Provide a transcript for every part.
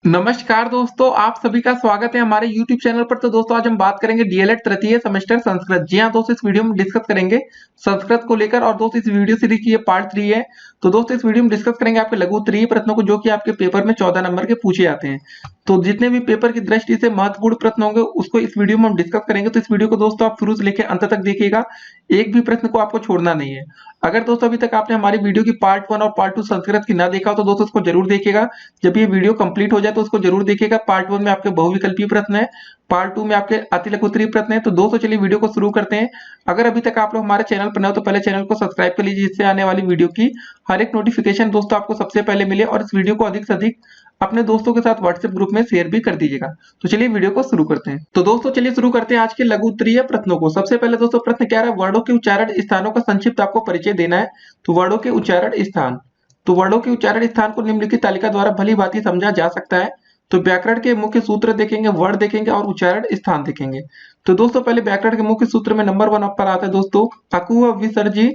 नमस्कार दोस्तों, आप सभी का स्वागत है हमारे YouTube चैनल पर। तो दोस्तों आज हम बात करेंगे डीएलएड तृतीय सेमेस्टर संस्कृत। जी हाँ दोस्तों, इस वीडियो में डिस्कस करेंगे संस्कृत को लेकर। और दोस्तों इस वीडियो सीरीज की ये पार्ट 3 है। तो दोस्तों इस वीडियो में डिस्कस करेंगे आपके लघु उत्तरीय प्रश्नों को, जो कि आपके पेपर में 14 नंबर के पूछे जाते हैं। तो जितने भी पेपर की दृष्टि से महत्वपूर्ण प्रश्न होंगे उसको इस वीडियो में हम डिस्कस करेंगे। तो इस वीडियो को दोस्तों आप शुरू से लेकर अंत तक देखिएगा, एक भी प्रश्न को आपको छोड़ना नहीं है। अगर दोस्तों अभी तक आपने हमारी वीडियो की पार्ट 1 और पार्ट 2 संस्कृत की ना देखा हो तो दोस्तों उसको जरूर देखिएगा। जब ये वीडियो कंप्लीट हो जाए तो उसको जरूर देखिएगा। पार्ट 1 में आपके बहुविकल्पीय प्रश्न है, पार्ट 2 में आपके अति लघु उत्तरीय प्रश्न है। तो दोस्तों चलिए वीडियो को शुरू करते हैं। अगर अभी तक आप लोग हमारे चैनल पर नए हो तो पहले चैनल को सब्सक्राइब कर लीजिए, जिससे आने वाली वीडियो की हर एक नोटिफिकेशन दोस्तों आपको सबसे पहले मिले। और इस वीडियो को अधिक से अधिक अपने दोस्तों के साथ व्हाट्सएप ग्रुप में शेयर भी कर दीजिएगा। तो चलिए वीडियो को शुरू करते हैं। तो दोस्तों चलिए शुरू करते हैं आज के लघु उत्तरीय प्रश्नों को। सबसे पहले दोस्तों प्रश्न क्या है, वर्णों के उच्चारण स्थानों का संक्षिप्त आपको परिचय देना है। तो वर्णों के उच्चारण स्थान, तो वर्णों के उच्चारण स्थान को निम्नलिखित तालिका द्वारा भली भांति समझा जा सकता है। तो व्याकरण के मुख्य सूत्र देखेंगे, वर्ण देखेंगे और उच्चारण स्थान देखेंगे। तो दोस्तों पहले व्याकरण के मुख्य सूत्र में नंबर 1 पर आता है दोस्तों अकु विसर्जी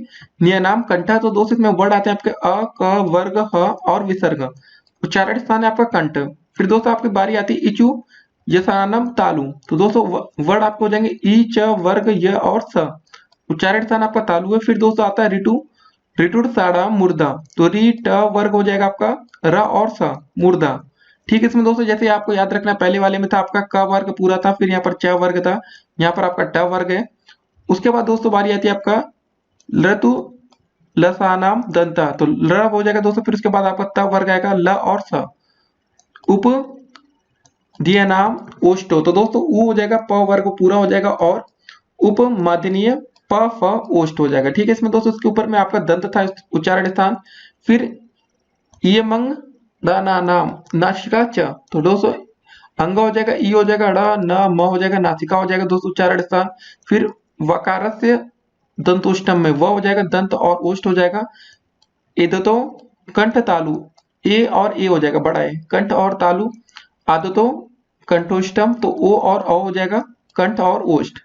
नियनाम कंठा। तो दोस्तों इसमें वर्ड आते हैं आपके अ, क, वर्ग, ह और विसर्ग। उच्चारण स्थान है आपका कंठ। फिर दोस्तों आपकी बारी आती है इचु यसानम तालु। तो दोस्तों वर्ड आपको हो जाएंगे ई, च, वर्ग, य और स। उच्चारण स्थान आपका तालु है। फिर दोस्तों आता है ऋतु, ऋतुर साड़ा मुर्दा। तो री ट वर्ग हो जाएगा आपका र और स, मुर्दा। ठीक है, इसमें दोस्तों जैसे आपको याद रखना, पहले वाले में था आपका क वर्ग पूरा था, फिर यहाँ पर च वर्ग था, यहाँ पर आपका ट वर्ग है। उसके बाद दोस्तों बारी आती है आपका ऋतु लसानाम दंता। तो ल हो जाएगा दोस्तों, फिर उसके बाद आपका त वर्ग आएगा ल और स। उप दिया नाम ओष्टो। तो दोस्तों उ हो जाएगा प वर्ग पूरा हो जाएगा और उप माध्यनीय प फ ओष्ट हो जाएगा। ठीक है, इसमें दोस्तों इसके ऊपर में आपका दंत था उच्चारण स्थान। फिर यमंग दाना नाम नासिका च। तो दोस्तों अंग हो जाएगा ई हो जाएगा ड़ न म हो जाएगा नासिका हो जाएगा दोस्तों उच्चारण स्थान। फिर वकारस्य दंतोष्टम में व हो जाएगा दंत और ओष्ट हो जाएगा। एदतो कंठ तालु, ए और ए हो जाएगा बड़ा ए, कंठ और तालु। आदतो कंठोष्टम, तो ओ और अ हो जाएगा कंठ और ओष्ठ।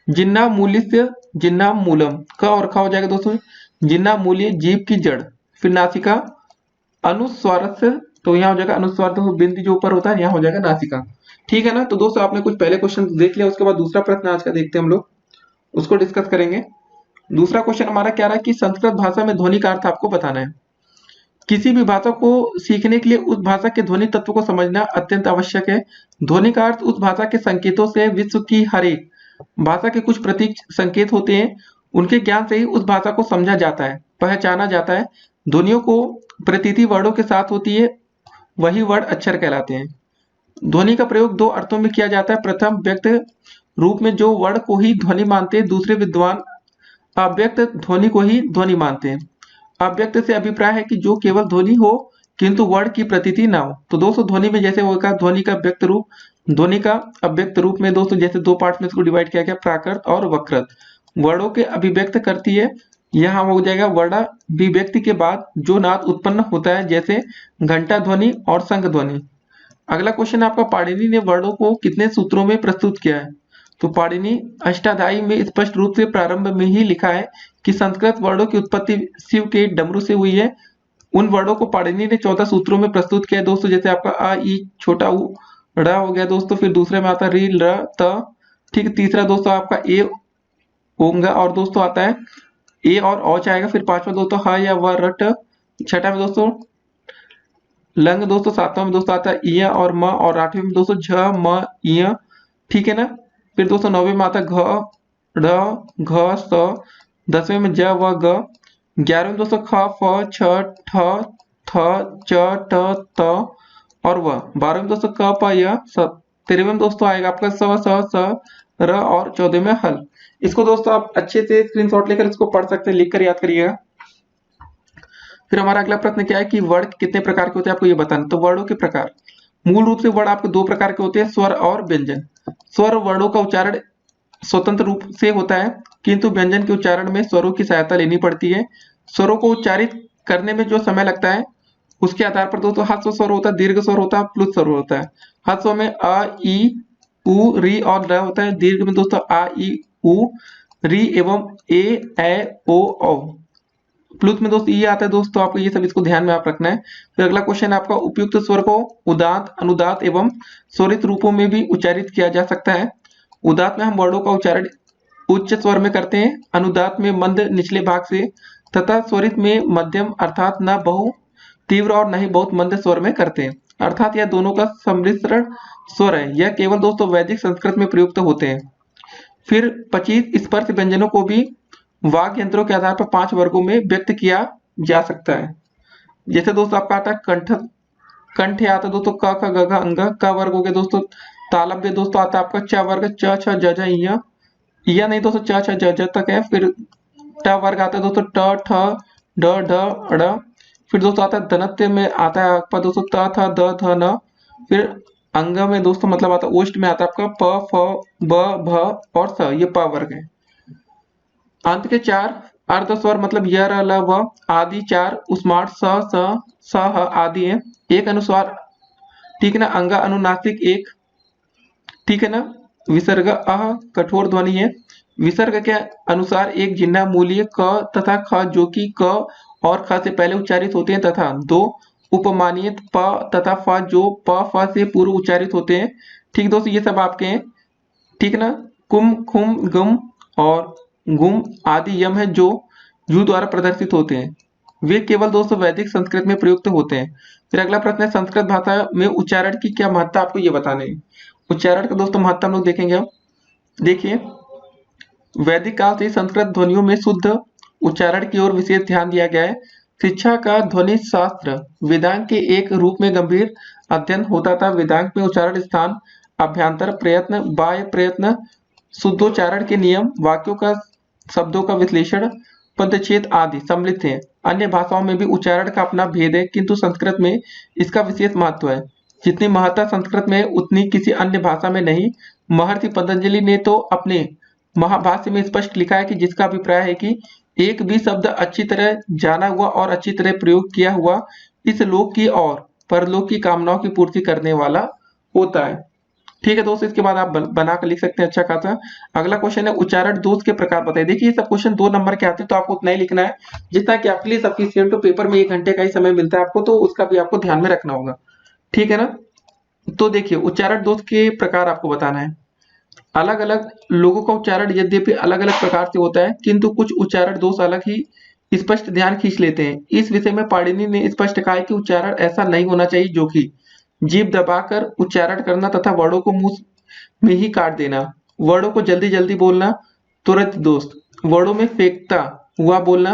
जिन्ना मूल्य जिन्ना मूलम, क और ख हो जाएगा दोस्तों जिन्ना मूल्य जीभ की जड़। फिर नासिका अनुस्वारस्य, तो यहाँ हो जाएगा अनुस्वार, तो बिंदु जो ऊपर होता है यहाँ हो जाएगा नासिका। ठीक है ना। तो दोस्तों आपने कुछ पहले क्वेश्चन देख लिया, उसके बाद दूसरा प्रश्न आज का देखते हैं हम लोग, उसको डिस्कस करेंगे। दूसरा क्वेश्चन हमारा क्या रहा है कि संस्कृत भाषा में ध्वनि का अर्थ आपको बताना है। किसी भी भाषा को सीखने के लिए उस भाषा के ध्वनि तत्व को समझना अत्यंत आवश्यक है। ध्वनि का अर्थ उस भाषा के संकेतों से विश्व की हर एक भाषा के कुछ प्रतीक संकेत होते हैं, उनके ज्ञान से ही उस भाषा को समझा जाता है, पहचाना जाता है। ध्वनियों को प्रतीति वर्णों के साथ होती है, वही वर्ण अक्षर कहलाते हैं। ध्वनि का प्रयोग दो अर्थों में किया जाता है। प्रथम व्यक्त रूप में जो वर्ण को ही ध्वनि मानते हैं, दूसरे विद्वान अव्यक्त ध्वनि को ही ध्वनि मानते हैं। अव्यक्त से अभिप्राय है कि जो केवल ध्वनि हो किंतु वर्ण की प्रतीति ना हो। तो दोस्तों ध्वनि में जैसे होगा ध्वनि का व्यक्त रूप, ध्वनि का अव्यक्त रूप में दोस्तों जैसे दो पार्ट में इसको डिवाइड किया गया, प्राकृत और वक्रत। वर्णों के अभिव्यक्त करती है, यहाँ हो जाएगा वर्ण अभिव्यक्ति के बाद जो नाद उत्पन्न होता है, जैसे घंटा ध्वनि और शंख ध्वनि। अगला क्वेश्चन आपका, पाणिनि ने वर्णों को कितने सूत्रों में प्रस्तुत किया है। तो पाणिनि अष्टाध्यायी में स्पष्ट रूप से प्रारंभ में ही लिखा है कि संस्कृत वर्णों की उत्पत्ति शिव के डमरू से हुई है। उन वर्णों को पाणिनि ने 14 सूत्रों में प्रस्तुत किया है दोस्तों, जैसे आपका अ ई छोटा उ ड़ हो गया दोस्तों, फिर दूसरे में आता है री ल त। ठीक, तीसरा दोस्तों आपका ए ओंगा और दोस्तों आता है ए और औच आएगा। फिर पांचवा दोस्तों ह या व रट। छठा में दोस्तों लंग दोस्तों। सातवां में दोस्तों आता है इ और म, और आठवें में दोस्तों झ म इ। ठीक है ना। फिर दोस्तों नौवें में आता है घ ढ घ स। 10वें में ज व ग। 11वें में दोस्तों ख फ छ ठ थ च ट त और व। 12वें में दोस्तों क प य स। 13वें में दोस्तों आएगा आपका स र, और 14वें में हल। इसको दोस्तों आप अच्छे से स्क्रीनशॉट लेकर इसको पढ़ सकते हैं, लिख कर याद करिएगा। फिर हमारा अगला प्रश्न क्या है कि वर्ण कितने प्रकार के होते हैं, आपको ये बताना। तो वर्णों के प्रकार, मूल रूप से वर्ण आपके दो प्रकार के होते हैं, स्वर और व्यंजन। स्वर वर्णों का उच्चारण स्वतंत्र रूप से होता है, किंतु व्यंजन के उच्चारण में स्वरों की सहायता लेनी पड़ती है। स्वरों को उच्चारित करने में जो समय लगता है उसके आधार पर दोस्तों ह्रस्व स्वर होता है, दीर्घ स्वर होता है, प्लुत स्वर होता है। ह्रस्व में अ ई उ री और र होता है। दीर्घ में दोस्तों आ ई उ री एवं ए ओ औ। प्लुत में दोस्त ई आता है दोस्त, तो आपको ये सब इसको ध्यान में आप रखना है। फिर अगला क्वेश्चन आपका, उपयुक्त स्वर को उदात्त, अनुदात्त एवं स्वरित रूपों में भी उच्चारित किया जा सकता है। उदात्त में हम वर्णों का उच्चारण उच्च स्वर में करते हैं, अनुदात्त में मंद निचले भाग से, तथा स्वरित में मध्यम अर्थात न बहु तीव्र और न ही बहुत मंद स्वर में करते हैं। अर्थात यह दोनों का सम्मिश्रण स्वर है। यह केवल दोस्तों वैदिक संस्कृत में प्रयुक्त होते हैं। फिर 25 स्पर्श व्यंजनों को भी वाक्य यंत्रों के आधार पर 5 वर्गों में व्यक्त किया जा सकता है। जैसे दोस्तों आपका आता है कंठ, कंठ आता है दोस्तों क ख ग घ अंग, क वर्ग हो गया दोस्तों। तालव्य दोस्तों आता है आपका च वर्ग, च छ ज झ इया नहीं दोस्तों, च छ ज झ तक है। फिर ट वर्ग आता है दोस्तों ट ठ ड ढ ड़। फिर दोस्तों आता है धनत्य में आता है आपका दोस्तों त थ द ध न। फिर अंग में दोस्तों मतलब आता है ओष्ठ में आता है आपका प फ ब भ और स, ये प वर्ग है। अंत के 4 अर्ध स्वर मतलब य र ल व आदि 4 उस्मार्ट स स स ह आदि है। एक अनुस्वार, ठीक है ना, अंग अनुनासिक 1, ठीक है ना। विसर्ग अह कठोर ध्वनि है। विसर्ग के अनुसार एक जिह्वा मूलीय क तथा ख जो कि क और ख से पहले उच्चारित होते हैं, तथा 2 उपमानियत प तथा फ जो प फ से पूर्व उच्चारित होते हैं। ठीक दोस्तों, ये सब आपके हैं, ठीक है ना। कुम खुम गुम और गुम आदि यम है जो यू द्वारा प्रदर्शित होते हैं। वे केवल दोस्तों वैदिक संस्कृत में प्रयुक्त होते हैं। फिर अगला प्रश्न है, संस्कृत भाषा में उच्चारण की क्या महत्ता, आपको ये बताने है। उच्चारण का दोस्तों महत्ता हम लोग देखेंगे। अब देखिए, वैदिक काल से संस्कृत ध्वनियों में शुद्ध उच्चारण की ओर विशेष ध्यान दिया गया है। शिक्षा का ध्वनि शास्त्र वेदांग के एक रूप में गंभीर अध्ययन होता था। वेदांग में उच्चारण स्थान, अभ्यंतर प्रयत्न, बाह्य प्रयत्न, शुद्धोच्चारण के नियम, वाक्यों का शब्दों का विश्लेषण, पदच्छेद आदि सम्मिलित हैं। अन्य भाषाओं में भी उच्चारण का अपना भेद है, किंतु संस्कृत में इसका विशेष महत्व है। जितनी महत्ता संस्कृत में उतनी किसी अन्य भाषा में नहीं। महर्षि पतंजलि ने तो अपने महाभाष्य में स्पष्ट लिखा है कि जिसका अभिप्राय है कि एक भी शब्द अच्छी तरह जाना हुआ और अच्छी तरह प्रयोग किया हुआ इस लोक की और परलोक की कामनाओं की पूर्ति करने वाला होता है। ठीक है दोस्तों, इसके बाद आप बना कर लिख सकते हैं अच्छा खासा। अगला क्वेश्चन है, उच्चारण दोष के प्रकार बताइए। देखिए, ये सब क्वेश्चन 2 नंबर के आते हैं, तो आपको उतना ही लिखना है जितना कि आपके लिए सफिशिएंट हो। पेपर में 1 घंटे का ही समय मिलता है आपको, तो उसका भी आपको ध्यान में रखना होगा, ठीक है ना। तो देखिए, उच्चारण दोष के प्रकार आपको बताना है। अलग अलग लोगों का उच्चारण यद्यपि अलग अलग प्रकार से होता है, किंतु कुछ उच्चारण दोष अलग ही स्पष्ट ध्यान खींच लेते हैं। इस विषय में पाणिनि ने स्पष्ट कहा है कि उच्चारण ऐसा नहीं होना चाहिए जो कि जीभ दबाकर उच्चारण करना तथा वर्णों को मुंह में ही काट देना, वर्णों को जल्दी जल्दी बोलना, तुरंत दोस्त, वर्णों में फेंकता हुआ बोलना,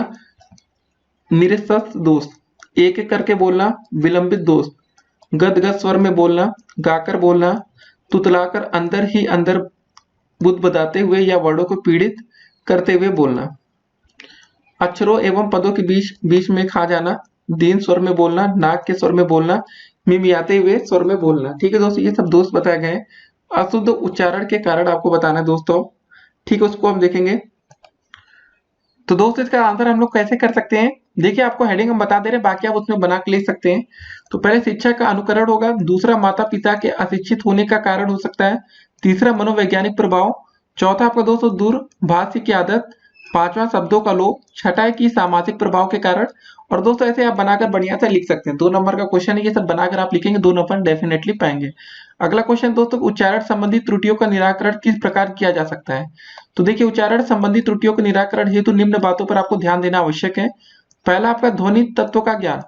निरस्स दोस्त, एक एक करके बोलना, विलंबित दोस्त, गदगद स्वर में बोलना, गाकर बोलना, तुतलाकर अंदर ही अंदर बुदबुदाते हुए या वर्णों को पीड़ित करते हुए बोलना, अक्षरों एवं पदों के बीच बीच में खा जाना, दीन स्वर में बोलना, नाक के स्वर में बोलना, मिमियाते हुए स्वर में बोलना। ठीक है दोस्तों, ये सब दोष बताए गए हैं। अशुद्ध उच्चारण के कारण आपको बताना है दोस्तों, ठीक है, उसको हम देखेंगे। तो दोस्तों, इसका आंसर हम लोग कैसे कर सकते हैं। देखिए, आपको हेडिंग हम बता दे रहे हैं, बाकी आप उसमें बना के लिख सकते हैं। तो पहले शिक्षा का अनुकरण होगा, दूसरा माता पिता के अशिक्षित होने का कारण हो सकता है, तीसरा मनोवैज्ञानिक प्रभाव, चौथा आपका दोस्तों दूरभाष की आदत, पांचवा शब्दों का लोप, छठा है कि सामाजिक प्रभाव के कारण। और दोस्तों, ऐसे आप बनाकर बढ़िया से लिख सकते हैं। 2 नंबर का क्वेश्चन है, ये सब बनाकर आप लिखेंगे, 2 नंबर डेफिनेटली पाएंगे। अगला क्वेश्चन दोस्तों, उच्चारण संबंधी त्रुटियों का निराकरण किस प्रकार किया जा सकता है। तो देखिए, उच्चारण संबंधी त्रुटियों के निराकरण हेतु निम्न बातों पर आपको ध्यान देना आवश्यक है। पहला आपका ध्वनि तत्व का ज्ञान,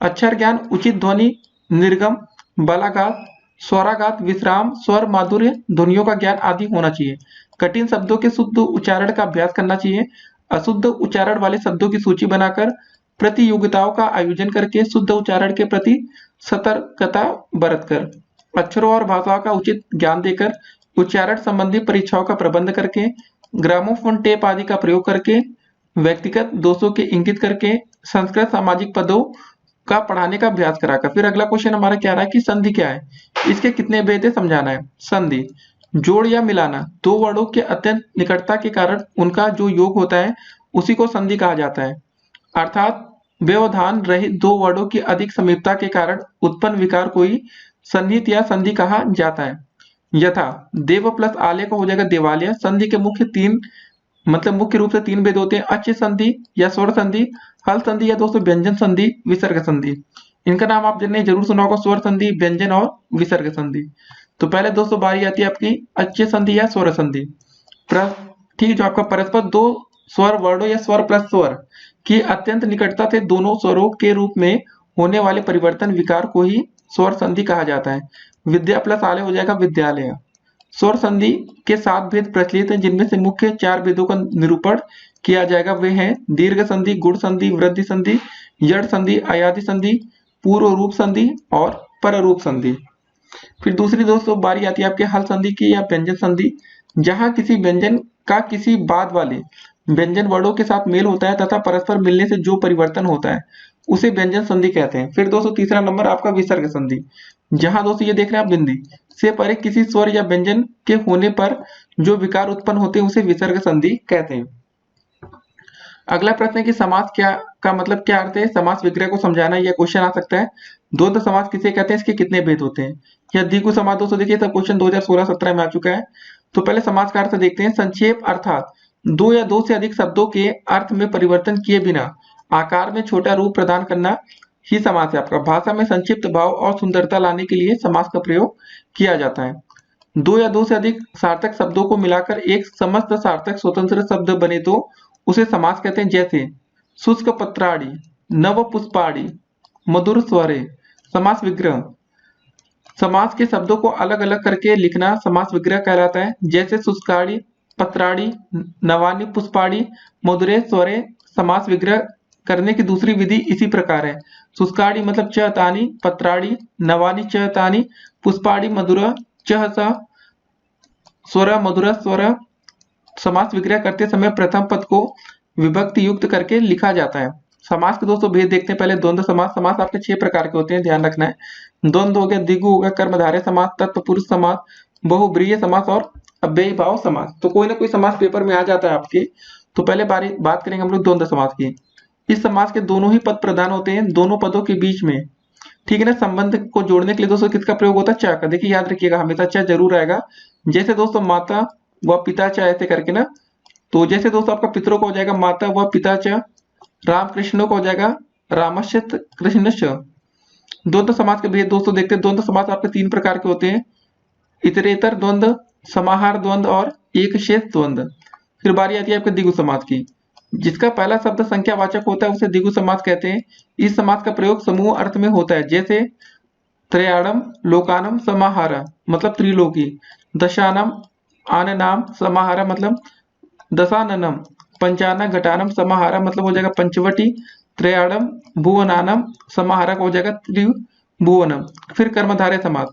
अक्षर ज्ञान, उचित ध्वनि, निर्गम, बलाघात, स्वराघात, विश्राम, स्वर माधुर्य, ध्वनियों का ज्ञान आदि होना चाहिए। कठिन शब्दों के शुद्ध उच्चारण का अभ्यास करना चाहिए। अशुद्ध उच्चारण वाले शब्दों की सूची बनाकर प्रतियोगिताओं का आयोजन करके शुद्ध उच्चारण के प्रति सतर्कता बरतकर, अक्षरों और भाषाओं का उचित ज्ञान देकर, उच्चारण संबंधी परीक्षाओं का प्रबंध करके, ग्रामोफोन टेप आदि का प्रयोग करके, व्यक्तिगत दोषों के इंगित करके, संस्कृत सामाजिक पदों का पढ़ाने का अभ्यास कराकर। फिर अगला क्वेश्चन हमारा क्या रहा है कि संधि क्या है, इसके कितने भेद है समझाना है। संधि जोड़ या मिलाना, 2 वर्णों के अत्यंत निकटता के कारण उनका जो योग होता है उसी को संधि कहा जाता है। अर्थात व्यवधान रहित 2 वर्णों की अधिक समीपता के कारण उत्पन्न विकार को ही संधित या संधि कहा जाता है। यथा देव प्लस आलय का हो जाएगा देवालय। संधि के मुख्य 3 मतलब मुख्य रूप से तीन भेद होते हैं, अच्छ संधि या स्वर संधि, हल संधि या दोस्तों व्यंजन संधि, विसर्ग संधि। इनका नाम आप जिन्हें जरूर सुना होगा, स्वर संधि, व्यंजन और विसर्ग संधि। तो पहले दोस्तों बारी आती है आपकी अच्छ संधि या स्वर संधि। ठीक, जो आपका परस्पर दो स्वर वर्णों या स्वर प्लस स्वर की अत्यंत निकटता से दोनों स्वरों के रूप में होने वाले परिवर्तन विकार को ही स्वर संधि कहा जाता है। विद्या प्लस आलय हो जाएगा विद्यालय। स्वर संधि के 7 भेद प्रचलित हैं, जिनमें से मुख्य 4 भेदों का निरूपण किया जाएगा। वे हैं दीर्घ संधि, गुण संधि, वृद्धि संधि, यड़ संधि, अयादि संधि, पूर्व रूप संधि और पर रूप संधि। फिर दूसरी दोस्तों बारी आती है आपके हल संधि की या व्यंजन संधि। जहां किसी व्यंजन का किसी बाद वाले व्यंजन वर्णों के साथ मेल होता है तथा परस्पर मिलने से जो परिवर्तन होता है उसे व्यंजन संधि कहते हैं। फिर दोस्तों तीसरा नंबर आपका विसर्ग संधि। जहां दोस्तों ये देख रहे हैं आप बिंदी से परे किसी स्वर या व्यंजन के होने पर जो विकार उत्पन्न होते हैं उसे विसर्ग संधि कहते हैं। अगला प्रश्न है कि समास क्या का मतलब क्या अर्थ है। समास विग्रह को समझाना यह क्वेश्चन आ सकता है। द्वंद्व समास किसे कहते हैं, इसके कितने भेद होते हैं। या द्विगु समास दोस्तों देखिए सब क्वेश्चन 2016-17 में आ चुका है। तो पहले समास का अर्थ देखते हैं। संक्षेप अर्थात दो या दो से अधिक शब्दों के अर्थ में परिवर्तन किए बिना आकार में छोटा रूप प्रदान करना ही समास है आपका। भाषा में संक्षिप्त भाव और सुंदरता लाने के लिए समास का प्रयोग किया जाता है। दो या दो से अधिक सार्थक शब्दों को मिलाकर एक समस्त सार्थक स्वतंत्र शब्द बने तो उसे समास कहते हैं। जैसे शुष्क पत्राड़ी, नव पुष्पाड़ी, मधुर स्वरे। समास विग्रह समास के शब्दों को अलग अलग करके लिखना समास विग्रह कहलाता है। जैसे शुष्काड़ी, पत्राड़ी, नवानी पुष्पाड़ी, मधुरे स्वरे। समास विग्रह करने की दूसरी विधि इसी प्रकार है। शुष्काड़ी मतलब चहतानी, पत्राड़ी नवानी चहतानी, पुष्पाड़ी मधुर चह स्वर मधुर स्वर। समास विग्रह करते समय प्रथम पद को विभक्ति युक्त करके लिखा जाता है। समास के दोस्तों भेद देखते हैं। पहले द्वंद्व समास। समास आपके 6 प्रकार के होते हैं, ध्यान रखना है। द्वंद्व हो गया, द्विगु हो गया, कर्मधारय समास, तत्पुरुष समास, बहुब्रीहि समास और अव्ययी भाव समास। तो कोई ना कोई समास पेपर में आ जाता है आपके। तो पहले बात करेंगे हम लोग द्वंद्व समास की। इस समास के दोनों ही पद प्रधान होते हैं। दोनों पदों के बीच में ठीक है ना संबंध को जोड़ने के लिए दोस्तों किसका प्रयोग होता है, च का। देखिए याद रखिएगा हमेशा च जरूर आएगा। जैसे दोस्तों माता व पिता च ऐसे करके ना। तो जैसे दोस्तों आपका पितरों को हो जाएगा माता व पिता च, राम कृष्ण को हो जाएगा रामश्च कृष्णश्च। द्वंद्व समास के भेद दोस्तों देखते हैं। द्वंद्व समास आपके 3 प्रकार के होते हैं। इतरेतर द्वंद्व, समाहार द्वंद्व और एक शेष द्वंद्व। फिर बारी आती है आपके द्विगु समास की। जिसका पहला शब्द संख्यावाचक होता है उसे द्विगु समास कहते हैं। इस समास का प्रयोग समूह अर्थ में होता है। जैसे त्रयाणम लोकानम समाहार मतलब त्रिलोकी, दशानम आननाम समाहार मतलब दशाननम, पंचाना घटानम समाहार मतलब हो जाएगा पंचवटी, त्रयाणम भुवनानम समाहार हो जाएगा त्रिभुवनम। फिर कर्मधारय समास।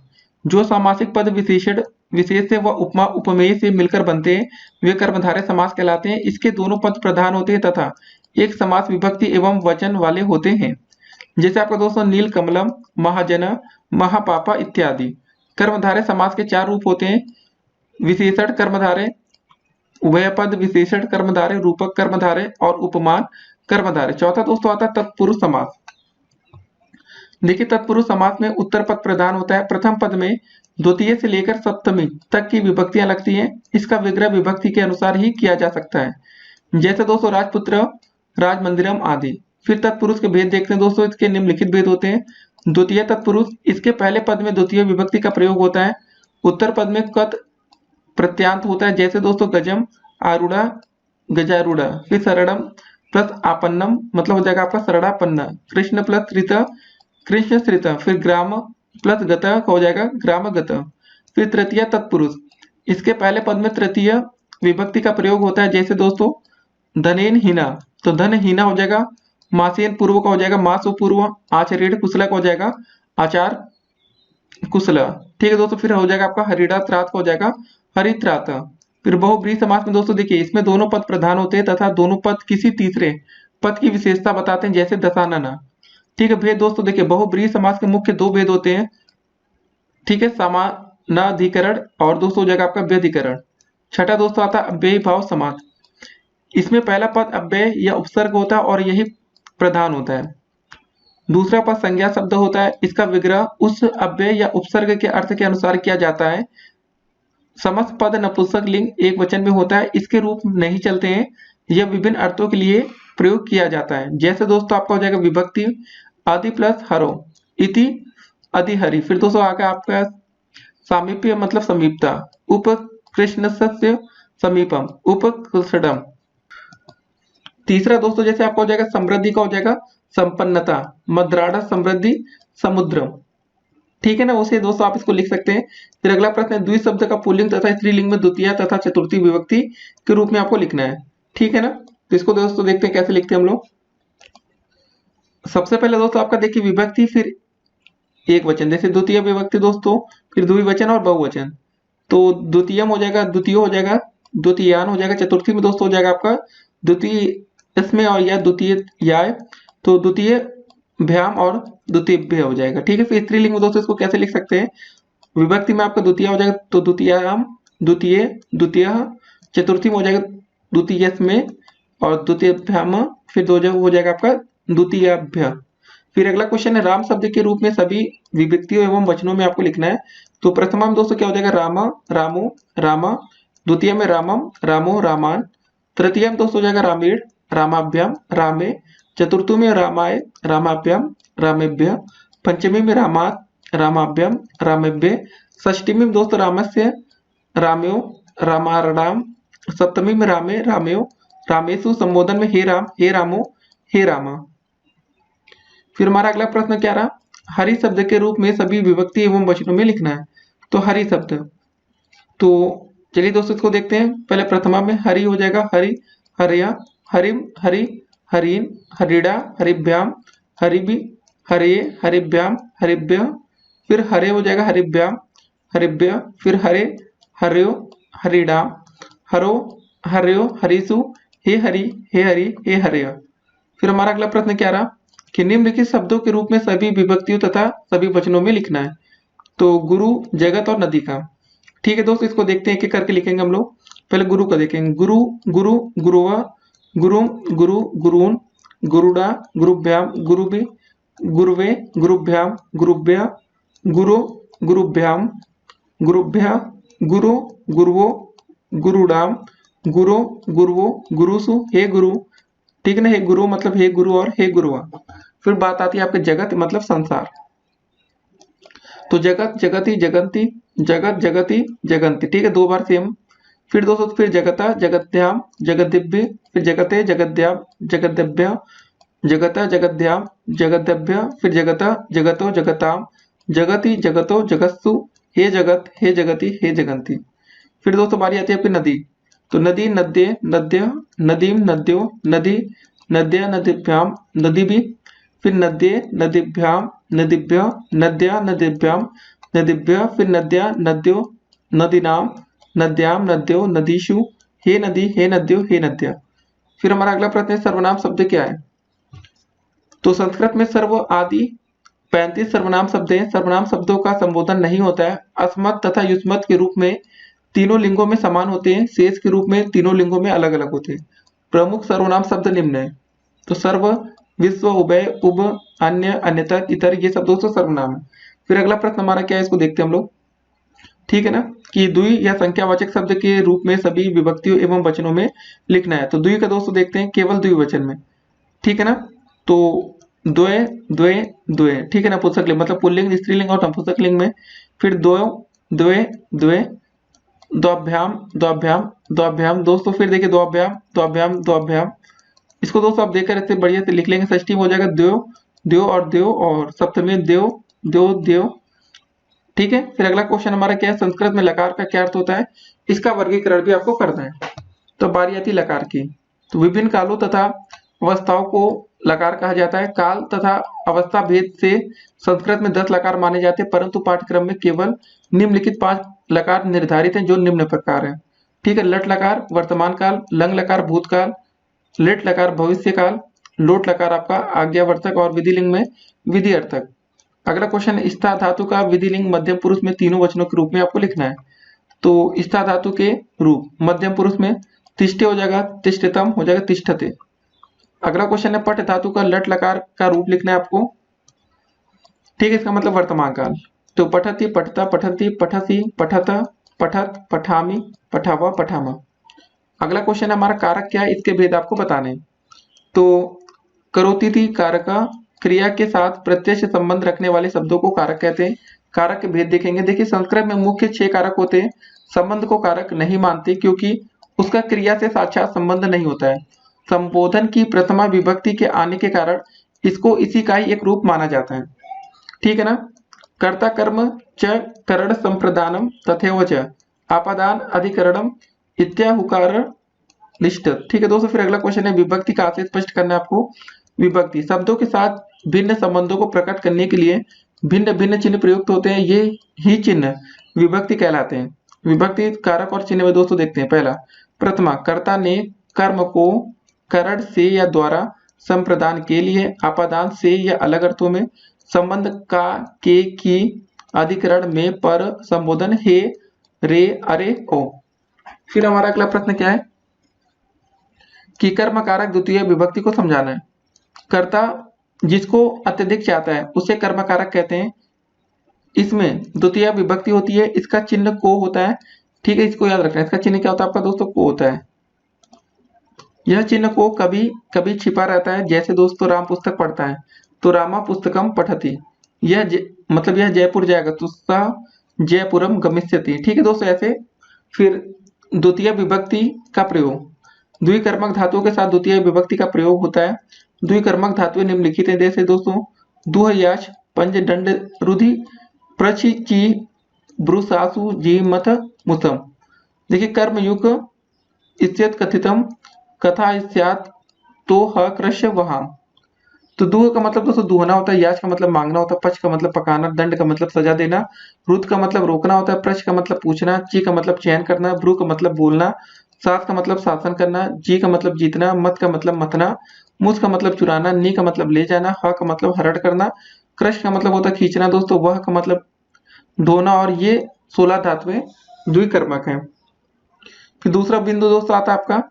जो सामासिक पद विशेषण विशेष से व उपमा उपमेय से मिलकर बनते हैं वे कर्मधारय समास कहलाते हैं। इसके दोनों पद प्रधान होते हैं तथा एक समास विभक्ति एवं वचन वाले होते हैं। जैसे आपका दोस्तों नील कमलम, महाजन, महापापा इत्यादि। कर्मधारय समास के 4 रूप होते हैं। विशेषण कर्मधारय, उभयपद विशेषण कर्मधारय, रूपक कर्मधारय और उपमान कर्मधारय। चौथा दोस्तों आता है तत्पुरुष समास। देखिए तत्पुरुष समास में उत्तर पद प्रधान होता है। प्रथम पद में द्वितीय से लेकर सप्तमी तक की विभक्तियां लगती हैं। इसका विग्रह विभक्ति के अनुसार ही किया जा सकता है। जैसे दोस्तों राजपुत्र, राजमंदिरम आदि। फिर तत्पुरुष के भेद देखते हैं दोस्तों। इसके निम्नलिखित भेद होते हैं। द्वितीय तत्पुरुष, इसके पहले पद में द्वितीय विभक्ति का प्रयोग होता है। उत्तर पद में कत प्रत्यांत होता है। जैसे दोस्तों गजम, आरूढ़ा, गजारूढ़ा। फिर शरणम प्लस आपन्नम मतलब हो जाएगा आपका शरणापन्न। कृष्ण प्लस श्रित, कृष्ण श्रित। फिर ग्राम प्लस गत हो जाएगा ग्रामगत। फिर तृतीय तत्पुरुष, इसके पहले पद में तृतीय विभक्ति का प्रयोग होता है। जैसे दोस्तों धनेन हीना, तो धन हीना हो जाएगा मासेन पूर्व का हो जाएगा मासो पूर्व। आचरेण कुशला का हो जाएगा आचार कुशला। ठीक है दोस्तों। फिर हो जाएगा आपका हरिड़ा त्रात का हो जाएगा हरित्रात। फिर बहुब्रीहि समास में दोस्तों देखिए इसमें दोनों पद प्रधान होते हैं तथा दोनों पद किसी तीसरे पद की विशेषता बताते हैं। जैसे दशानना। ठीक है। भेद दोस्तों देखिए बहुब्रीहि समास के मुख्य 2 भेद होते हैं। ठीक है, समानाधिकरण और दोस्तों हो जाएगा आपका व्यधिकरण। छठा दोस्तों आता है अव्ययी भाव समास। इसमें पहला पद अव्यय या उपसर्ग होता है और यही प्रधान होता है। दूसरा पद संज्ञा शब्द होता है। इसका विग्रह उस अव्यय या उपसर्ग के अर्थ के अनुसार किया जाता है। समस्त पद नपुंसक लिंग एक वचन में होता है, इसके रूप नहीं चलते हैं, यह विभिन्न अर्थों के लिए प्रयोग किया जाता है। जैसे दोस्तों आपका हो जाएगा विभक्ति आदि प्लस हरो इति अधिहरि। फिर दोस्तों आगे आपका सामीप्य मतलब समीपता, उपकृष्णस्य समीपम, उपकृष्णम। तीसरा दोस्तों जैसे आपका हो जाएगा समृद्धि का हो जाएगा संपन्नता, मद्राड़ा समृद्धि समुद्रम। ठीक है ना, उसे दोस्तों आप इसको लिख सकते हैं। फिर अगला प्रश्न है द्वि शब्द का पुल्लिंग तथा स्त्रीलिंग में द्वितीय तथा चतुर्थी विभक्ति के रूप में आपको लिखना है। ठीक है ना, तो इसको दोस्तों देखते हैं कैसे लिखते हैं हम लोग। सबसे पहले दोस्तों आपका देखिए विभक्ति फिर एक वचन, जैसे द्वितीय विभक्ति दोस्तों, फिर द्विवचन और बहुवचन। तो द्वितीयम हो जाएगा, द्वितीय हो जाएगा, द्वितीयान हो जाएगा, चतुर्थी में दोस्तों हो जाएगा आपका द्वितीय इसमें और या द्वितीय या, तो द्वितीय भ्याम और द्वितीय हो जाएगा। ठीक है, फिर स्त्रीलिंग में दोस्तों इसको कैसे लिख सकते हैं, विभक्ति में आपका द्वितीय हो जाएगा तो द्वितीयाम, द्वितीय, द्वितीय, चतुर्थी में हो जाएगा द्वितीय में और द्वितीय भ्याम, फिर दो जगह हो जाएगा आपका द्वितीयाभ्य। फिर अगला क्वेश्चन है राम शब्द के रूप में सभी विभक्तियों एवं वचनों में आपको लिखना है। तो प्रथमा में दोस्तों क्या हो जाएगा राम, रामो, रामा, द्वितीय में रामम, रामो, रामान, तृतीय में दोस्तों हो जाएगा रामेण, रामाभ्याम, रामे, चतुर्थी में रामाय, रामाभ्याम, रामेभ्य, पंचमी में रामात, रामाभ्याम, रामेभ्य, षष्ठी में दोस्तों रामस्य, राम्यो, रामारणाम, सप्तमी में रामे, राम्यो, रामेशु, संबोधन में हे राम, हे रामो, हे रामा। फिर हमारा अगला प्रश्न क्या रहा, हरि शब्द के रूप में सभी विभक्ति एवं वचनों में लिखना है। तो हरि शब्द, तो चलिए दोस्तों इसको देखते हैं। पहले प्रथमा में हरि हो जाएगा हरि, हरिया, हरिम, हरि, हरिन, हरिड़ा, हरिभ्याम, हरिभि, हरिये, हरिभ्याम, हरिभ्य, फिर हरे हो जाएगा हरिभ्याम, हरिभ्य, फिर हरे, हर्यो, हरिडाम, हरो, हर्यो, हरिसु, हे हरि, हे हरि, हे हरय। फिर हमारा अगला प्रश्न क्या रहा कि निम्नलिखित शब्दों के रूप में सभी विभक्तियों तथा सभी वचनों में लिखना है। तो गुरु, जगत और नदी का। ठीक है दोस्तों, इसको देखते हैं एक एक करके लिखेंगे हम लोग। पहले गुरु का देखेंगे, गुरु, गुरु, गुरुवा, गुरुम, गुरु, गुरून, गुरुडा, गुरुभ्याम, गुरुबि, गुरुवे, गुरुभ्याम, गुरुभ्य, गुरु, गुरुभ्याम, गुरुभ्या, गुरु, गुरुवो, गुरुडाम, गुरु, गुरुवो, गुरुसु, हे गुरु। ठीक है ना, हे गुरु मतलब हे गुरु और हे गुरुआ। फिर बात आती है आपके जगत मतलब संसार। तो जगत, जगति, जगंती, जगत, जगति, जगंती। ठीक है, दो बार सेम। फिर दोस्तों फिर जगता, जगत्याम, जगदिव्य, फिर जगते, जगद्याम, जगद्यभ्य, जगता, जगद्याम, जगद्यभ्य, फिर जगता, जगतो, जगताम, जगति, जगतो, जगत्सु, हे जगत, हे जगति, हे जगंती। फिर दोस्तों बारी आती है आपकी नदी। तो नदी, नद्ये, नद्य, नदीम, नद्यो, नदी, नद्या, नदीभ्याम, नदीभि, फिर नद्ये, नदीभ्याम, नदीभ्य, नद्या, नदीभ्याम, नदीभ्य, फिर नद्या, नद्यो, नदीनाम, नद्याम, नद्यो, नदीषु, हे नदी, हे नद्यो, हे नद्या। फिर हमारा अगला प्रश्न है सर्वनाम शब्द क्या है। तो संस्कृत में सर्व आदि 35 सर्वनाम शब्द हैं। सर्वनाम शब्दों का संबोधन नहीं होता है। अस्मत् तथा युष्मत् के रूप में तीनों लिंगों में समान होते हैं, शेष के रूप में तीनों लिंगों में अलग अलग होते हैं। प्रमुख सर्वनाम शब्द निम्न है। तो सर्व, विश्व, उभय, उभ, अन्य, अन्यतर, इतर, ये सब दोस्तों सर्वनाम है। फिर अगला प्रश्न हमारा क्या है, इसको देखते हैं हम लोग। ठीक है ना, कि द्वि या संख्यावाचक शब्द के रूप में सभी विभक्तियों एवं वचनों में लिखना है। तो द्वि का दोस्तों देखते हैं केवल द्विवचन में। ठीक है ना, तो द्वय, द्वय, द्वय। ठीक है ना, पुंसक लिंग मतलब पुल्लिंग, स्त्रीलिंग और नपुंसक लिंग में। फिर द्वय, द्वय, द्वय, द्वाभ्याम, द्वाभ्याम, द्वाभ्याम दोस्तों। फिर देखिए द्वाभ्याम, द्वाभ्याम, द्वाभ्याम। इसको दोस्तों आप देखकर ऐसे बढ़िया से लिख लेंगे। षष्ठी में हो जाएगा द्यो, द्यो और द्यो, और सप्तमी द्यो, द्यो, द्यो। ठीक है, फिर अगला क्वेश्चन हमारा क्या है, संस्कृत में लकार का क्या अर्थ होता है, इसका वर्गीकरण भी आपको करना है। तो बारी आती है लकार की। तो विभिन्न कालों तथा अवस्थाओं को लकार कहा जाता है। काल तथा अवस्था भेद से संस्कृत में 10 लकार माने जाते हैं, परंतु पाठ्यक्रम में केवल निम्नलिखित 5 लकार निर्धारित हैं, जो निम्न प्रकार है। ठीक है, लट लकार वर्तमान काल, लंग लकार भूतकाल, लेट लकार भविष्य काल, लोट लकार आपका आज्ञावर्तक और विधिलिंग में विधि अर्थक। अगला क्वेश्चन, स्था धातु का विधिलिंग मध्यम पुरुष में तीनों वचनों के रूप में आपको लिखना है। तो स्था धातु के रूप मध्यम पुरुष में तिष्ठे हो जाएगा, तिष्ठतम हो जाएगा, तिष्ठते। अगला क्वेश्चन है पट धातु का लट लकार का रूप लिखना है आपको। ठीक है, इसका मतलब वर्तमान काल। तो पठति, पठता, पठन्ति, पठसी, पठत, पठत, पठामी, पठावा, पठामा। अगला क्वेश्चन हमारा कारक क्या है, इसके भेद आपको बताने। तो करोति थी कारक क्रिया के साथ प्रत्यक्ष संबंध रखने वाले शब्दों को कारक कहते हैं। कारक के भेद देखेंगे। देखिए संस्कृत में मुख्य 6 कारक होते हैं। संबंध को कारक नहीं मानते क्योंकि उसका क्रिया से साक्षात संबंध नहीं होता है। संबोधन की प्रथमा विभक्ति के आने के कारण इसको इसी का ही एक रूप माना जाता है। ठीक है ना। कर्ता कर्म च करण संप्रदानम तथैव च आपादान अधिकरणम इत्याहुकार लिस्ट। ठीक है दोस्तों, फिर अगला क्वेश्चन है विभक्ति का आशय स्पष्ट करना है आपको। विभक्ति शब्दों के साथ भिन्न संबंधों को प्रकट करने के लिए भिन्न भिन्न चिन्ह प्रयुक्त होते हैं। ये ही चिन्ह विभक्ति कहलाते हैं। विभक्ति कारक और चिन्ह में दोस्तों देखते हैं। पहला प्रथमा, कर्ता ने कर्म को करण से या द्वारा संप्रदान के लिए, आपादान से या अलग अर्थों में, संबंध का के की, अधिकरण में, पर, संबोधन हे, रे, अरे, ओ। फिर हमारा अगला प्रश्न क्या है कि कर्म कारक द्वितीय विभक्ति को समझाना है। कर्ता जिसको अत्यधिक चाहता है उसे कर्म कारक कहते हैं। इसमें द्वितीय विभक्ति होती है, इसका चिन्ह को होता है। ठीक है, इसको याद रखना है। इसका चिन्ह क्या होता है आपका दोस्तों, को होता है। यह चिन्ह को कभी कभी छिपा रहता है। जैसे दोस्तों राम पुस्तक पढ़ता है तो रामा पुस्तकम पठति, मतलब यह जयपुर जाएगा तो सा जयपुरम गमिष्यति। ठीक है दोस्तों, ऐसे। फिर द्वितीय विभक्ति का प्रयोग, द्विकर्मक धातुओं के साथ द्वितीय विभक्ति का प्रयोग होता है। द्विकर्मक धातुएं निम्नलिखित हैं। जैसे दोस्तों दुह, याच, पंज, दंड, रुधि, प्रछि, ची, ब्रुसासु, जी, मथ, मुसम। देखिए कर्मयुग इत्यत कथितम, कथा स्यात्, तो ह कृष्य वहां। तो दुह का मतलब दोस्तों दुहना होता है, याच का मतलब मांगना होता है, पच का मतलब पकाना, दंड का मतलब सजा देना, रुद का मतलब रोकना होता है, प्रच का मतलब पूछना, ची का मतलब चयन करना, ब्रू का मतलब बोलना, सास का मतलब शासन करना, जी का मतलब जीतना, मत का मतलब मतना, मुस का मतलब चुराना, नी का मतलब ले जाना, ह का मतलब हरड़ करना, कृष का मतलब होता है खींचना दोस्तों, वह का मतलब ढोना। और ये 16 धातुएं द्विकर्मक हैं। फिर दूसरा बिंदु दोस्तों आता है आपका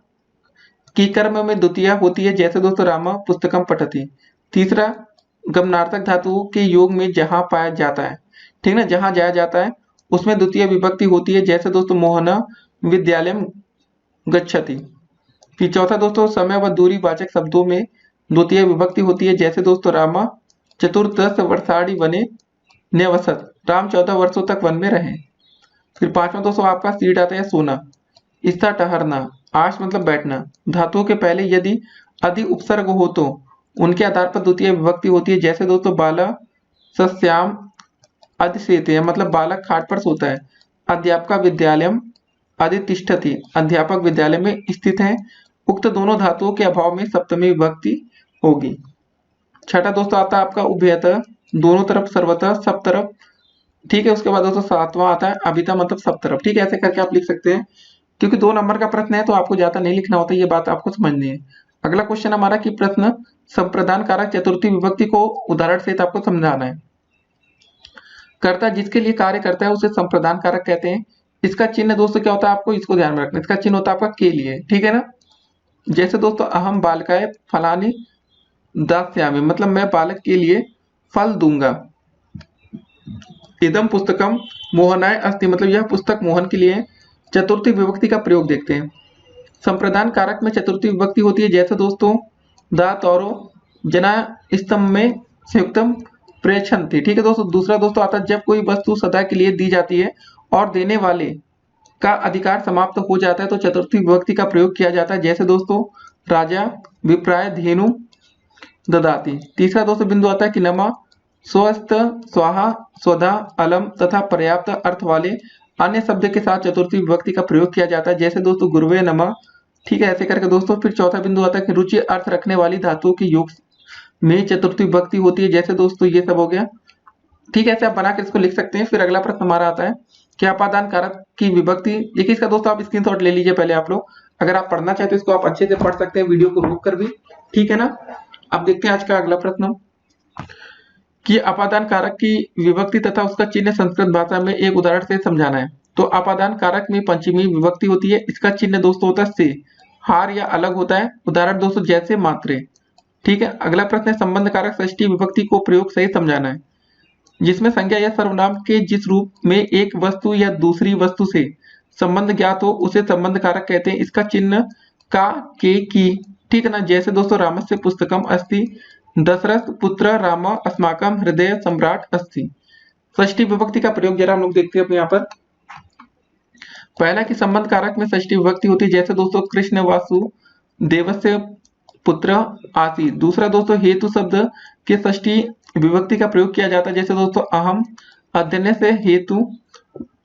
कि कर्म में द्वितीय होती है। जैसे दोस्तों राम पुस्तकम पठति। तीसरा गमनार्थक धातुओं के योग में जहां पाया जाता है, ठीक ना, जहां जाया जाता है उसमें द्वितीय विभक्ति होती है। जैसे दोस्तों मोहन विद्यालय गच्छति। फिर चौथा दोस्तों समय व दूरी वाचक शब्दों में द्वितीय विभक्ति होती है। जैसे दोस्तों राम चतुर्दश वर्षाणि वने न्यवसत, राम 14 वर्षों तक वन में रहे। फिर पांचवा दोस्तों आपका सीट आता है सोना, स्था ठहरना, आश मतलब बैठना। धातुओं के पहले यदि अधि उपसर्ग हो तो उनके आधार पर द्वितीय विभक्ति होती है। जैसे दोस्तों बाला सस्याम अधिसेते, मतलब बालक खाट पर सोता है। अध्यापका विद्यालयम अधितिष्ठति, अध्यापक विद्यालय में स्थित है। उक्त दोनों धातुओं के अभाव में सप्तमी विभक्ति होगी। छठा दोस्तों आता है आपका उभयतः, दोनों तरफ, सर्वतः, सब तरफ। ठीक है, उसके बाद दोस्तों सातवां आता है अभिता, मतलब सब तरफ। ठीक है, ऐसे करके आप लिख सकते हैं। क्योंकि 2 नंबर का प्रश्न है तो आपको ज्यादा नहीं लिखना होता, ये बात आपको समझनी है। अगला क्वेश्चन हमारा कि प्रश्न संप्रदान कारक चतुर्थी विभक्ति को उदाहरण सहित आपको समझाना है। कर्ता जिसके लिए कार्य करता है उसे संप्रदान कारक कहते हैं। इसका चिन्ह दोस्तों क्या होता है आपको इसको ध्यान में रखना। इसका चिन्ह होता है आपका के लिए। ठीक है ना। जैसे दोस्तों अहम बालकाय फलानी दास्यामि, मतलब मैं बालक के लिए फल दूंगा। इदम पुस्तकम मोहनाय अस्ति, मतलब यह पुस्तक मोहन के लिए। चतुर्थी विभक्ति का प्रयोग देखते हैं। संप्रदान कारक में चतुर्थी विभक्ति होती है। जैसे दोस्तों दा तौरो जना स्तंभ में संयुक्तम प्रेक्षन्ति। ठीक है दोस्तों। दूसरा दोस्तों आता है जब कोई वस्तु सदा के लिए दी जाती है और देने वाले का अधिकार समाप्त हो जाता है तो चतुर्थी विभक्ति का प्रयोग किया जाता है। जैसे दोस्तों राजा विप्राय धेनु ददाति। तीसरा दोस्तों बिंदु आता है कि नमा स्वस्थ, स्वाहा, स्वधा, अलम तथा पर्याप्त अर्थ वाले अन्य शब्द के साथ चतुर्थी विभक्ति का प्रयोग किया जाता है। जैसे दोस्तों गुरुवे नमः। ठीक है, ऐसे करके दोस्तों। फिर चौथा बिंदु आता है कि रुचि अर्थ रखने वाली धातुओं के योग में चतुर्थी विभक्ति होती है। जैसे दोस्तों ये सब हो गया। ठीक है, ऐसे आप बना के इसको लिख सकते हैं। फिर अगला प्रश्न हमारा आता है कि आपादान कारक की विभक्ति। देखिए इसका दोस्तों आप स्क्रीनशॉट ले लीजिए पहले आप लोग। अगर आप पढ़ना चाहते हो इसको आप अच्छे से पढ़ सकते हैं वीडियो को रोक कर भी। ठीक है ना। अब देखते हैं आज का अगला प्रश्न कि अपादान कारक की विभक्ति तथा उसका चिन्ह संस्कृत भाषा में एक उदाहरण से समझाना है। तो अपादान कारक में पंचमी विभक्ति होती है। इसका चिन्ह दोस्तों होता है से, हार या अलग होता है। उदाहरण दोस्तों जैसे मात्रे। ठीक है। अगला प्रश्न है संबंध कारक षष्ठी विभक्ति को प्रयोग सहित समझाना है। जिसमें संज्ञा या सर्वनाम के जिस रूप में एक वस्तु या दूसरी वस्तु से संबंध ज्ञात हो उसे संबंध कारक कहते हैं। इसका चिन्ह का, के, की, ठीक है ना। जैसे दोस्तों रामस्य पुस्तकम अस्ति, दशरथ पुत्र राम अस्माकम हृदय सम्राट अस्ति। षष्ठी विभक्ति का प्रयोग जरा हम लोग देखते हैं यहाँ पर। पहला कि संबंध कारक में षष्ठी विभक्ति होती है, जैसे दोस्तों कृष्ण वासु देवस्य पुत्र आसी। दूसरा दोस्तों हेतु शब्द के षष्ठी विभक्ति का प्रयोग किया जाता है, जैसे दोस्तों अहम अध्ययन से हेतु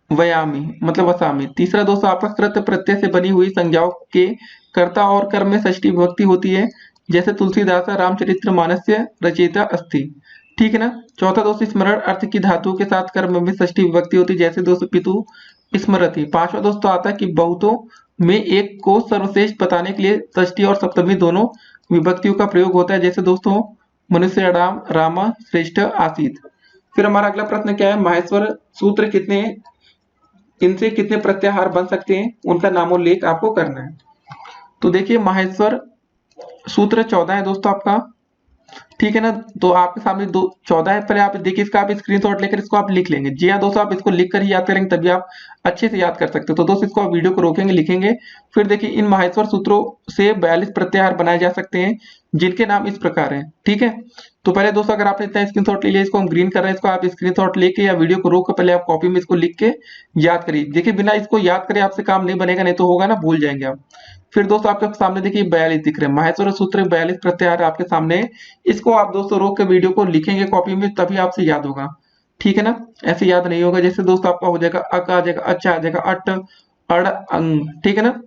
वयामी मतलब वसामी। तीसरा दोस्तों आपका कृत प्रत्यय से बनी हुई संज्ञाओं के कर्ता और कर्म में षष्ठी विभक्ति होती है, जैसे तुलसीदास रामचरित्र मानस्य रचयिता अस्ति, ठीक है ना। चौथा दोस्तों स्मरण अर्थ की धातु के साथ कर्म में षष्ठी विभक्ति होती है, जैसे दोस्तों पितु स्मरति। पांचवा दोस्तों आता है कि बहुतों में एक को सर्वश्रेष्ठ बताने के लिए षष्ठी और सप्तमी दोनों विभक्तियों का प्रयोग होता है, जैसे दोस्तों मनुष्य राम रामा श्रेष्ठ आसीत। फिर हमारा अगला प्रश्न क्या है, माहेश्वर सूत्र कितने, इनसे कितने प्रत्याहार बन सकते हैं, उनका नामोल्लेख आपको करना है। तो देखिए माहेश्वर सूत्र 14 है दोस्तों आपका, ठीक है ना। तो आपके सामने 14 है, पहले आप देखिए इसका आप स्क्रीनशॉट लेकर इसको आप लिख लेंगे। जी हाँ दोस्तों, आप इसको लिख कर ही याद करेंगे तभी आप अच्छे से याद कर सकते हो। तो दोस्तों इसको आप वीडियो को रोकेंगे, लिखेंगे। फिर देखिए इन माहेश्वर सूत्रों से 42 प्रत्याहार बनाए जा सकते हैं, जिनके नाम इस प्रकार हैं, ठीक है। तो पहले दोस्तों अगर आपने इतना स्क्रीनशॉट ले लिया, इसको हम ग्रीन कर रहे हैं, इसको आप स्क्रीनशॉट लेके या वीडियो को रोक कर पहले आप कॉपी में इसको लिख के याद करिए। देखिए बिना इसको याद करे आपसे काम नहीं बनेगा, नहीं तो होगा ना भूल जाएंगे आप। फिर दोस्तों आपके सामने देखिए 42 दिख रहे हैं, माहेश्वर सूत्र 42 प्रत्याहार आपके सामने है। इसको आप दोस्तों रोक के वीडियो को लिखेंगे कॉपी में, तभी आपसे याद होगा, ठीक है ना। ऐसे याद नहीं होगा। जैसे दोस्तों आपका हो जाएगा अक आ जाएगा, अच्छा आ जाएगा, अट अड़ अंग, ठीक है ना।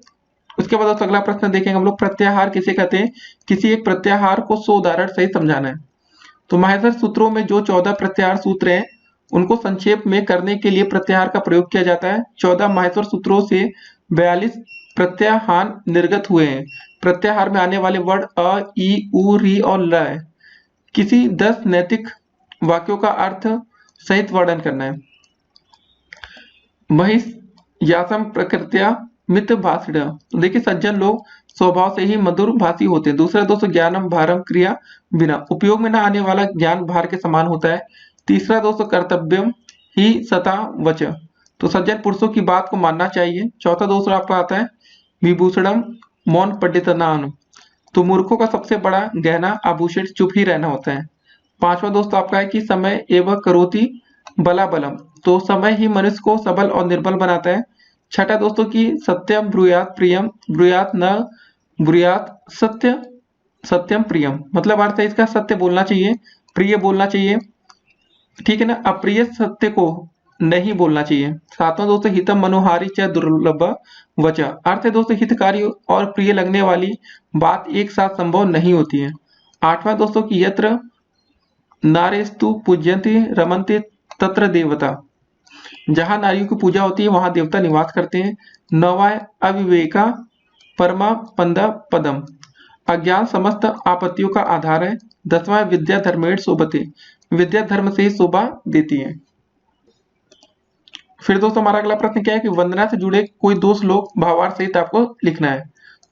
उसके बाद दोस्तों अगला प्रश्न देखेंगे हम लोग, प्रत्याहार किसे कहते हैं। किसी एक प्रत्याहार को 100 उदाहरण सहित समझाना है। तो माहेश्वर सूत्रों में जो 14 प्रत्याहार सूत्र हैं उनको संक्षेप में करने के लिए प्रत्याहार का प्रयोग किया जाता है। 14 माहेश्वर सूत्रों से 42 प्रत्याहार निर्गत हुए हैं। प्रत्याहार में आने वाले वर्ड अ, ई, उ, री और ल है। किसी 10 नैतिक वाक्यों का अर्थ सहित वर्णन करना है। महिष यासम प्रकृत्या मित्र भाषण। तो देखिए सज्जन लोग स्वभाव से ही मधुर भाषी होते हैं। दूसरा दोस्तों ज्ञानम भारम क्रिया बिना, उपयोग में न आने वाला ज्ञान भार के समान होता है। तीसरा दोस्तों कर्तव्यम ही सता वच, तो सज्जन पुरुषों की बात को मानना चाहिए। चौथा दोस्तों आपका आता है विभूषणम मौन पंडितनान, तो मूर्खों का सबसे बड़ा गहना आभूषण चुप ही रहना होता है। पांचवा दोस्तों आपका है कि समय एवं करोति बला बलम, तो समय ही मनुष्य को सबल और निर्बल बनाता है। छठा दोस्तों की सत्यम ब्रूयात प्रियम, ब्रूयात न ब्रूयात सत्य सत्यम प्रियम, मतलब अर्थ है इसका सत्य बोलना चाहिए, प्रिय बोलना चाहिए, ठीक है ना, अप्रिय सत्य को नहीं बोलना चाहिए। सातवां दोस्तों हितम मनोहारी च दुर्लभ वच, अर्थ है दोस्तों हितकारी और प्रिय लगने वाली बात एक साथ संभव नहीं होती है। आठवां दोस्तों की यत्र नारेस्तु पूज्यन्ति रमन्ते तत्र देवता, जहां नारियों की पूजा होती है वहां देवता निवास करते हैं। नौवां अविवेका परमा पंदा पदम, अज्ञान समस्त आपत्तियों का आधार है। 10वां विद्या धर्मेण शोभते, विद्या धर्म से शोभा देती है। फिर दोस्तों हमारा अगला प्रश्न क्या है कि वंदना से जुड़े कोई 2 श्लोक भावार्थ सहित आपको लिखना है।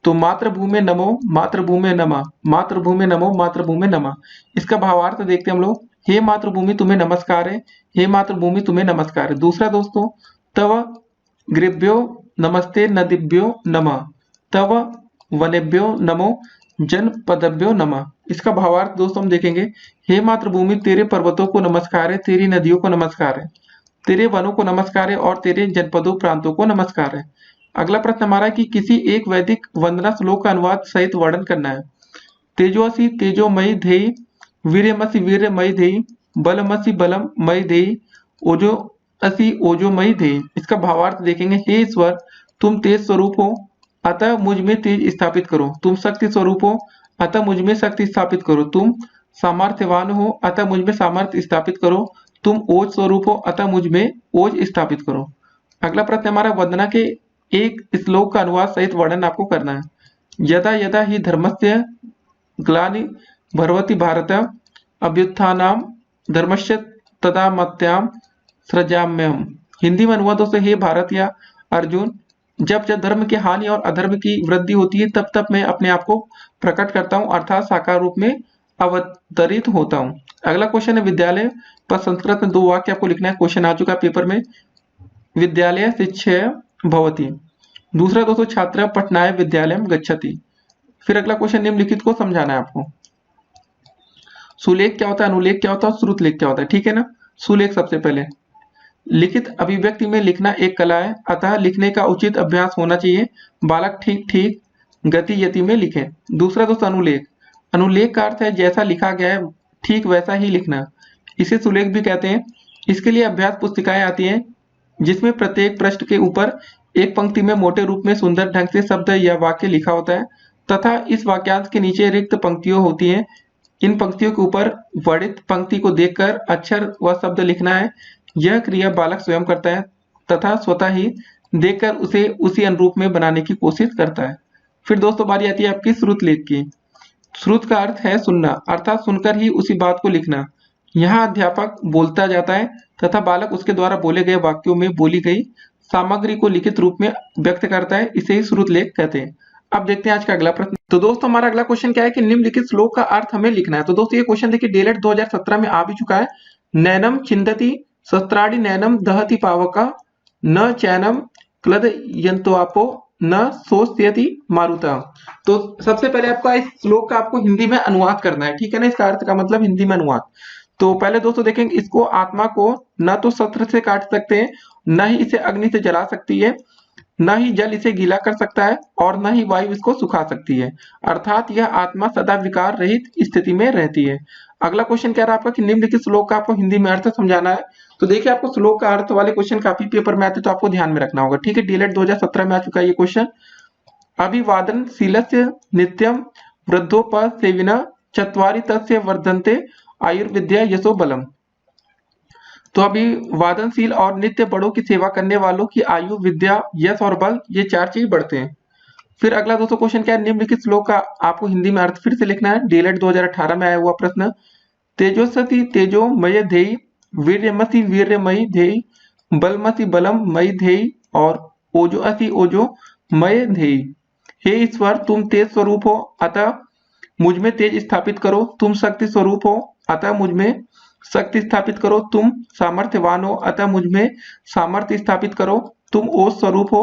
तो मातृभूमि नमो मातृभूमि नमः, मातृभूमि नमो मातृभूमि नमः, इसका भावार्थ देखते हैं हम लोग। हे मातृभूमि तुम्हें नमस्कार है, हे मातृभूमि तुम्हें नमस्कार है। दूसरा दोस्तों तव गृभ्यो नमस्ते नदिभ्यो नमः, तव वनेभ्यो नमो जनपदभ्यो नमः, इसका भावार्थ दोस्तों हम देखेंगे। हे मातृभूमि तेरे पर्वतों को नमस्कार है, तेरी नदियों को नमस्कार है, तेरे वनों को नमस्कार है और तेरे जनपदों प्रांतों को नमस्कार है। अगला प्रश्न हमारा कि किसी एक वैदिक वंदना श्लोक का अनुवाद सहित वर्णन करना है। तेजोसी तेजोमयी धेयी, वीर्यमसि वीर्यमयी धेयी, बलमसि बलमयी धेयी, ओजो असी ओजोमयी धेयी, इसका भावार्थ देखेंगे। हे ईश्वर तुम तेज स्वरूप हो अतः मुझ में तेज स्थापित करो, तुम शक्ति स्वरूप हो अतः मुझ में शक्ति स्थापित करो, तुम सामर्थ्यवान हो अतः मुझ में सामर्थ्य स्थापित करो, तुम ओज स्वरूप हो अतः मुझ में ओज स्थापित करो। अगला प्रश्न हमारा वंदना के एक श्लोक का अनुवाद सहित वर्णन आपको करना है। यदा यदा ही धर्मस्य ग्लानि भवति भारत अभ्युत्थानम धर्मस्य तदा मत्याम सृजाम्यहम्, हिंदी में अनुवाद से हे भारत या अर्जुन, जब जब धर्म की हानि और अधर्म की वृद्धि होती है तब तब मैं अपने आप को प्रकट करता हूँ, अर्थात साकार रूप में अवतरित होता हूँ। अगला क्वेश्चन है विद्यालय पर संस्कृत में 2 वाक्य आपको लिखना है। क्वेश्चन आ चुका है पेपर में, विद्यालय शिक्षया भवति। दूसरा दोस्तों छात्र पठनाय विद्यालयम गच्छति। फिर अगला क्वेश्चन निम्नलिखित को समझाना है आपको। सुलेख क्या होता है, अनुलेख क्या होता है और श्रुतलेख क्या होता है, ठीक है ना। सुलेख सबसे पहले, लिखित अभिव्यक्ति में लिखना एक कला है, अतः लिखने का उचित अभ्यास होना चाहिए। बालक ठीक ठीक गति यति में लिखे। दूसरा दोस्तों अनुलेख, अनुलेख का अर्थ है जैसा लिखा गया है ठीक वैसा ही लिखना, इसे सुलेख भी कहते हैं। इसके लिए अभ्यास पुस्तिकाएं आती हैं जिसमें प्रत्येक पृष्ठ के ऊपर एक पंक्ति में मोटे रूप में सुंदर ढंग से शब्द या वाक्य लिखा होता है तथा इस वाक्यांश के नीचे रिक्त पंक्तियों होती हैं। इन पंक्तियों के ऊपर वर्णित पंक्ति को देखकर अक्षर व शब्द लिखना है। यह क्रिया बालक स्वयं करता है तथा स्वतः ही देखकर उसे उसी अनुरूप में बनाने की कोशिश करता है। फिर दोस्तों बारी आती है आपकी श्रुतलेख की। श्रुत का अर्थ है सुनना, अर्थात सुनकर ही उसी बात को लिखना। यहाँ अध्यापक बोलता जाता है तथा बालक उसके द्वारा बोले गए वाक्यों में बोली गई सामग्री को लिखित रूप में व्यक्त करता है, इसे ही श्रुतलेख कहते हैं। अब देखते हैं आज का अगला प्रश्न। तो दोस्तों हमारा अगला क्वेश्चन क्या है कि निम्नलिखित श्लोक का अर्थ हमें लिखना है। तो दोस्तों ये क्वेश्चन देखिए डीएलएड 2017 में आ भी चुका है। नैनम चिंदति शस्त्राणि नैनम दहति पावका न चैनम क्लदयन्त्वापो न सोष्यति मारुता। तो सबसे पहले आपका इस श्लोक का आपको हिंदी में अनुवाद करना है, ठीक है ना। इसका अर्थ का मतलब हिंदी में अनुवाद। तो पहले दोस्तों देखेंगे, इसको आत्मा को न तो शस्त्र से काट सकते हैं, न ही इसे अग्नि से जला सकती है, न ही जल इसे गीला कर सकता है और न ही वायु इसको सुखा सकती है, अर्थात यह आत्मा सदा विकार रहित स्थिति में रहती है। अगला क्वेश्चन क्या रहा आपका कि निम्नलिखित श्लोक का आपको हिंदी में अर्थ समझाना है। तो देखिए आपको श्लोक का अर्थ वाले क्वेश्चन काफी पेपर में आते हैं तो आपको ध्यान में रखना होगा, ठीक है। डीएलएड 2017 में आ चुका है ये क्वेश्चन। अभिवादनशीलस्य नित्यम वृद्धोपसेविनः चत्वारि तस्य वर्धन्ते आयुर्विद्या यशो बलम। तो अभी वादनशील और नित्य बड़ों की सेवा करने वालों की आयु, विद्या, यश और बल, ये 4 चीज बढ़ते हैं। फिर अगला दोस्तों क्वेश्चन क्या है, निम्नलिखित श्लोक का आपको हिंदी में अर्थ फिर से लिखना है। डीएलएड 2018 में आया हुआ प्रश्न, तेजोसति तेजोमय धेयि वीर्यमसि वीर्यमयी धेयि बलमसि बलम मयि धेयि और ओजोअसि ओजोमय धेयि। हे ईश्वर तुम तेज स्वरूप हो अतः मुझ में तेज स्थापित करो, तुम शक्ति स्वरूप हो अतः मुझ में शक्ति स्थापित करो, तुम सामर्थ्यवान हो अतः मुझ में सामर्थ्य स्थापित करो, तुम ओज स्वरूप हो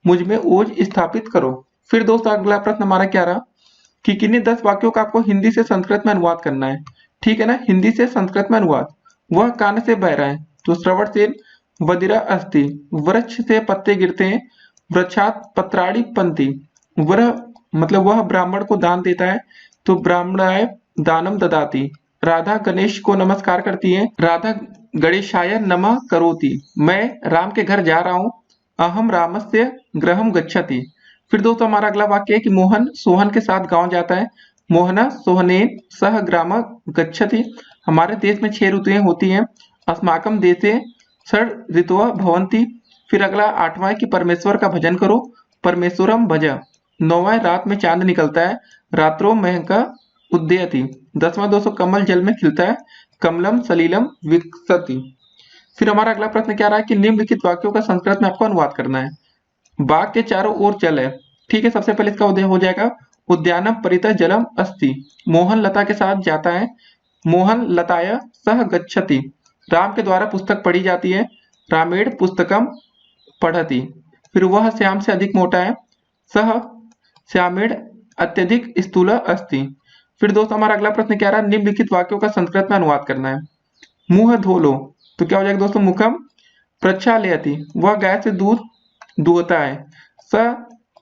मुझ में ओज स्थापित करो। फिर दोस्तों अगला प्रश्न हमारा क्या रहा कि किन्हीं 10 वाक्यों का आपको हिंदी से संस्कृत में अनुवाद करना है, ठीक है ना। हिंदी से संस्कृत में अनुवाद, वह कान से बह रहा है तो श्रवण से वदिरा अस्ति, वृक्ष से पत्ते गिरते हैं, वृक्षात पत्राणि पंति, वह ब्राह्मण को दान देता है तो ब्राह्मणाय दानम ददाति। राधा गणेश को नमस्कार करती है, राधा गणेशाय नमः करोति। मैं राम के घर जा रहा हूँ, अहम रामस्य गृहम गच्छति। फिर दोस्तों हमारा अगला वाक्य है कि मोहन सोहन के साथ गांव जाता है, मोहना सोहनेन सह ग्राम गच्छति। हमारे देश में 6 ऋतुएं होती हैं, अस्माकम देशे षड ऋतुः भवन्ति। फिर अगला 8वां है कि परमेश्वर का भजन करो, परमेश्वरम भज। 9वां रात में चांद निकलता है, रात्रो महका उदयति। 10वां दोस्तों कमल जल में खिलता है, कमलम सलीलम विकसति। फिर हमारा अगला प्रश्न क्या रहा है कि निम्नलिखित वाक्यों का संस्कृत में आपको अनुवाद करना है। बाग के चारों ओर जल है, ठीक है। सबसे पहले इसका उदय हो जाएगा, उद्यानम परितः जलम अस्ति। मोहन लता के साथ जाता है, मोहन लताय सह गच्छति। राम के द्वारा पुस्तक पढ़ी जाती है, रामेण पुस्तकम पढ़ति। फिर वह श्याम से अधिक मोटा है, सह श्यामेण अत्यधिक स्थूल अस्ति। फिर दोस्तों हमारा अगला प्रश्न क्या रहा, निम्नलिखित वाक्यों का संस्कृत में अनुवाद करना है। मुंह धो लो, तो क्या हो जाएगा दोस्तों, मुखम प्रक्षालयति। वह गाय से दूध दुहता है, स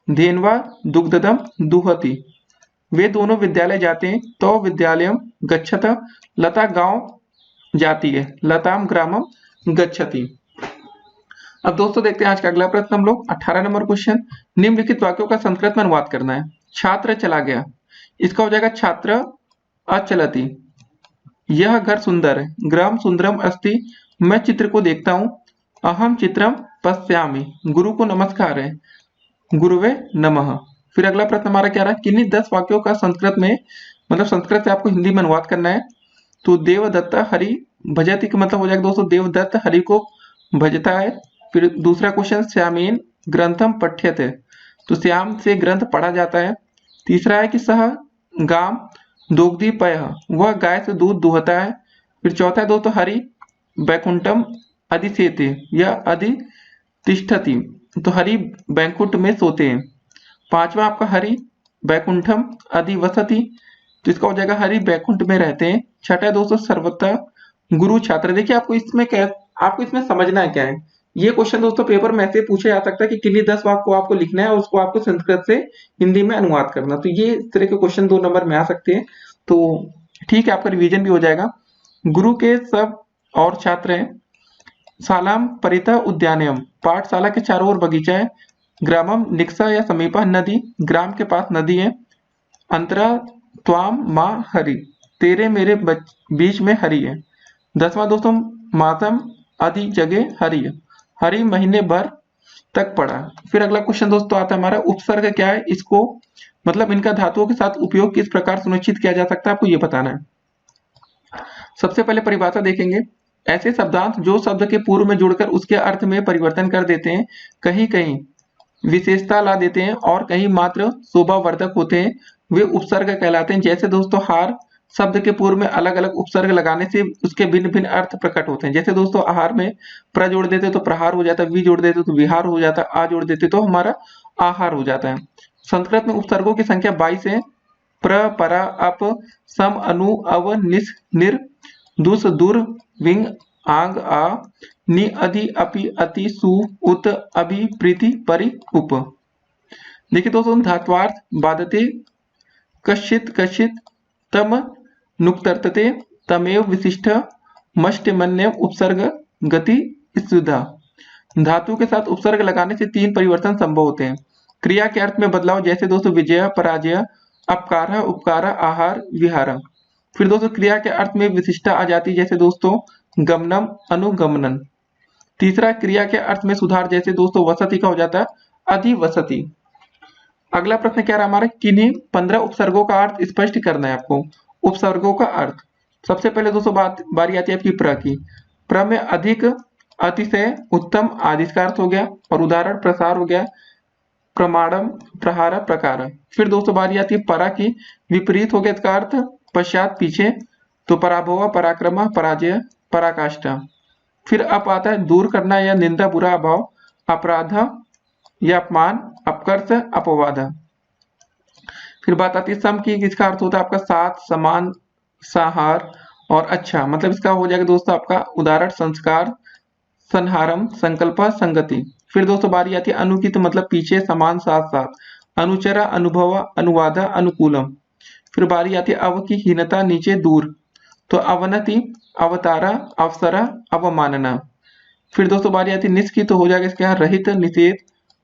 धेन्वा दुग्धदम दुहति। वे दोनों विद्यालय जाते हैं, तो विद्यालयम गच्छत। लता गांव जाती है, लताम ग्रामम गच्छति। अब दोस्तों देखते हैं आज का अगला प्रश्न हम लोग 18 नंबर क्वेश्चन। निम्नलिखित वाक्यों का संस्कृत में अनुवाद करना है। छात्र चला गया, इसका हो जाएगा छात्र अचलति। यह घर सुंदर है, ग्राम सुंदरम अस्ति। मैं चित्र को देखता हूँ, अहम चित्रम पश्यामि। गुरु को नमस्कार है, गुरुवे नमः। फिर अगला प्रश्न हमारा क्या रहा, किन्हीं 10 वाक्यों का संस्कृत में संस्कृत से आपको हिंदी में अनुवाद करना है। तो देवदत्त हरि भजति का मतलब हो जाएगा दोस्तों, देवदत्त हरि को भजता है। फिर दूसरा क्वेश्चन, श्यामेन ग्रंथम पठ्यते, तो श्याम से ग्रंथ पढ़ा जाता है। तीसरा है कि सह गाम दोग्धी पयः, वह गाय से दूध दुहता है। फिर चौथा है दोस्तों हरि बैकुंठम अधिसेते या अधितिष्ठति, तो हरि बैकुंठ में सोते हैं। पांचवा आपका हरि बैकुंठम अधिवसति, तो इसका हो जाएगा हरि बैकुंठ में रहते हैं। छठा है दोस्तों सर्वथा गुरु छात्र। देखिए आपको इसमें समझना है क्या है। ये क्वेश्चन दोस्तों पेपर में ऐसे पूछा जा सकता है कि किन्हीं 10 वाक्य को आपको लिखना है और उसको आपको संस्कृत से हिंदी में अनुवाद करना, तो ये इस तरह के क्वेश्चन 2 नंबर में आ सकते हैं। तो ठीक है, आपका रिवीजन भी हो जाएगा। गुरु के सब और छात्र हैं। शालाम परितः उद्यानम, पाठशाला के चारों ओर बगीचा है। ग्रामम निक्सा या समीपा नदी, ग्राम के पास नदी है। अंतरा त्वाम माँ हरि, तेरे मेरे बीच में हरि है। 10वां दोस्तों मातम आदि जगह हरि है, हरि महीने भर तक पड़ा। फिर अगला क्वेश्चन दोस्तों आता है हमारा उपसर्ग क्या है, इसको मतलब इनका धातुओं के साथ उपयोग किस प्रकार सुनिश्चित किया जा सकता है, आपको ये बताना है। सबसे पहले परिभाषा देखेंगे। ऐसे शब्दांश जो शब्द के पूर्व में जुड़कर उसके अर्थ में परिवर्तन कर देते हैं, कहीं कहीं विशेषता ला देते हैं और कहीं मात्र शोभावर्धक होते हैं, वे उपसर्ग कहलाते हैं। जैसे दोस्तों हार शब्द के पूर्व में अलग अलग उपसर्ग लगाने से उसके भिन्न भिन्न अर्थ प्रकट होते हैं। जैसे दोस्तों आहार में प्र जोड़ देते तो प्रहार हो जाता है, वी जोड़ देते तो विहार हो जाता है, आ जोड़ देते तो हमारा आहार हो जाता है। संस्कृत में उपसर्गों की संख्या 22 है। प्र परा अप सम अनु अव निस निर दुस दुर विंग आंग आ नि अधि अपि अति सु उत अभि प्रीति परि उप। देखिए दोस्तों धात्वार्थ बाधते कश्चित कश्चित तम नुक्तर्तते तमेव विशिष्ट मष्टमन्य उपसर्ग गति सुधा। धातु के साथ उपसर्ग लगाने से 3 परिवर्तन संभव होते हैं। क्रिया के अर्थ में बदलाव, जैसे दोस्तों विजय पराजय अपकार उपकार आहार विहार। फिर दोस्तों क्रिया के अर्थ में विशिष्टता आ जाती है, जैसे दोस्तों गमनम अनुगमनन। तीसरा क्रिया के अर्थ में सुधार, जैसे दोस्तों वसति का हो जाता है अधिवसति। अगला प्रश्न क्या रहा हमारा, किन्हीं 15 उपसर्गों का अर्थ स्पष्ट करना है आपको। उपसर्गों का अर्थ, सबसे पहले दोस्तों बारी आती है आपकी प्र की। प्र में अधिक अतिशय उत्तम आदि का अर्थ हो गया, और उदाहरण प्रसार हो गया प्रमाणम प्रहार प्रकार। फिर दोस्तों बारी आती है परा की, विपरीत हो गया इसका अर्थ पश्चात पीछे, तो पराभव पराक्रम पराजय पराकाष्ठा। फिर अप आता है दूर करना या निंदा बुरा अभाव, अपराध या अपमान अपकर्ष अपवाद। फिर बात आती है सम की, इसका अर्थ होता है आपका साथ समान सहार और अच्छा, मतलब इसका हो जाएगा दोस्तों आपका उदाहरण संस्कार संहारम संकल्प संगति। फिर दोस्तों बारी आती है अनु की, तो मतलब पीछे समान साथ साथ, अनुचरा अनुभव अनुवाद अनुकूलम। फिर बारी आती है अव की, हीनता नीचे दूर, तो अवनति अवतारा अवसरा अवमानना। फिर दोस्तों बारी आती है निस की, तो हो जाएगा इसके यहाँ रहित निषेध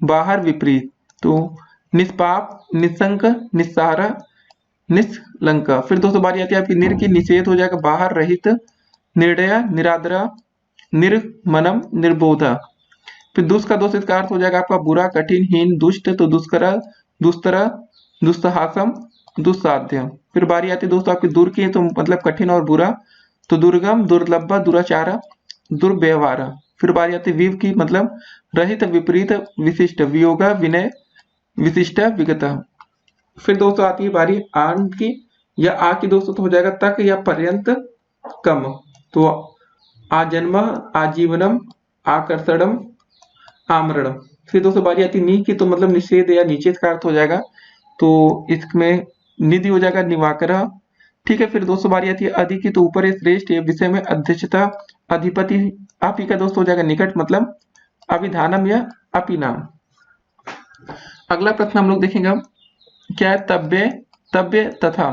बाहर विपरीत, तो निष्पाप निशंक निस्सार निष्लंक। फिर दोस्तों बारी आती है आपकी निर की, निषेध हो जाएगा बाहर रहित निर्दय निरादरा निर्मनम निर्बोधा। फिर दुष्ट का दोष इसका अर्थ हो जाएगा आपका बुरा कठिन हीन दुष्ट, तो दुष्कर दुस्तर दुस्साहसम दुस्साध्य। फिर बारी आती है दोस्तों आपकी दूर की, तो मतलब कठिन और बुरा, तो दुर्गम दुर्लभ दुराचार दुर्व्यवहार। फिर बारी आती है विव की, मतलब रहित विपरीत विशिष्ट वियोग विनय विशिष्ट विगत। फिर दोस्तों आती है बारी आन की या आ की दोस्तों, तो हो जाएगा तक या पर्यंत कम, तो आजन्म आजीवनम आकर्षणम आमरणम। फिर दोस्तों बारी आती है नी की, तो मतलब निषेध या नीचे का अर्थ हो जाएगा, तो इसमें निधि हो जाएगा निवाकर। ठीक है, फिर दोस्तों बारी आती है अधि की, तो ऊपर श्रेष्ठ विषय में अध्यक्षता अधिपति। आप ही का दोस्त हो जाएगा निकट, मतलब अभिधानम या अपिनाम। अगला प्रश्न हम लोग देखेंगे हम क्या है, तब्य तब्य तथा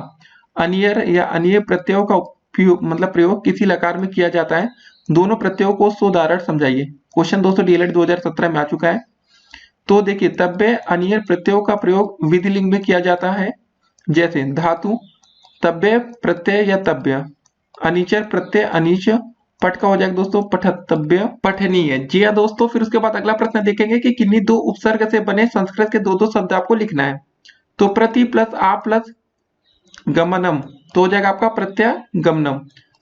अनियर या अनिय प्रत्ययों का उपयोग मतलब प्रयोग किसी लकार में किया जाता है, दोनों प्रत्ययों को सोदाहरण समझाइए। क्वेश्चन दोस्तों डीएलएड 2017 में आ चुका है। तो देखिए तब्य अनियर प्रत्ययों का प्रयोग विधिलिंग में किया जाता है, जैसे धातु तब्य प्रत्यय या तब्य, अनिचर प्रत्यय अनिच, पट का हो जाएगा दोस्तों पठतव्य पठनीय। जी हाँ दोस्तों, फिर उसके बाद अगला प्रश्न देखेंगे कि किन्हीं 2 उपसर्ग से बने संस्कृत के 2 शब्द आपको लिखना है। तो प्रति प्लस आ प्लस गमनम, तो हो जाएगा आपका प्रत्यय गमनम।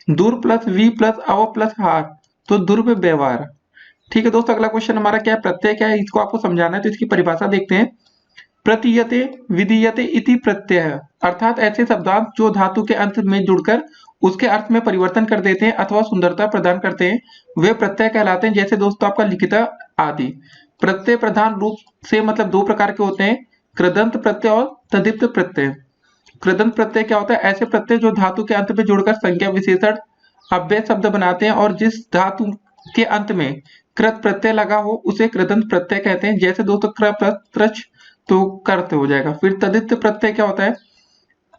दूर प्लस वी प्लस अव प्लस हार, तो दुर्व व्यवहार। ठीक है दोस्तों, अगला क्वेश्चन हमारा क्या है, प्रत्यय क्या है, इसको आपको समझाना है। तो इसकी परिभाषा देखते हैं। प्रतीयते विधीयते इति प्रत्यय, अर्थात ऐसे शब्दांश जो धातु के अंत में जुड़कर उसके अर्थ में परिवर्तन कर देते हैं अथवा सुंदरता प्रदान करते हैं वे प्रत्यय कहलाते हैं। जैसे दोस्तों आपका लिखिता आदि। प्रत्यय प्रधान रूप से मतलब दो प्रकार के होते हैं, कृदंत प्रत्यय और तद्धित प्रत्यय। कृदंत प्रत्यय क्या होता है? ऐसे प्रत्यय जो धातु के अंत में जुड़कर संज्ञा विशेषण अव्यय शब्द बनाते हैं और जिस धातु के अंत में कृत प्रत्यय लगा हो उसे कृदंत प्रत्यय कहते हैं। जैसे दोस्तों कृ तो करते हो जाएगा। फिर तद्धित प्रत्यय क्या होता है?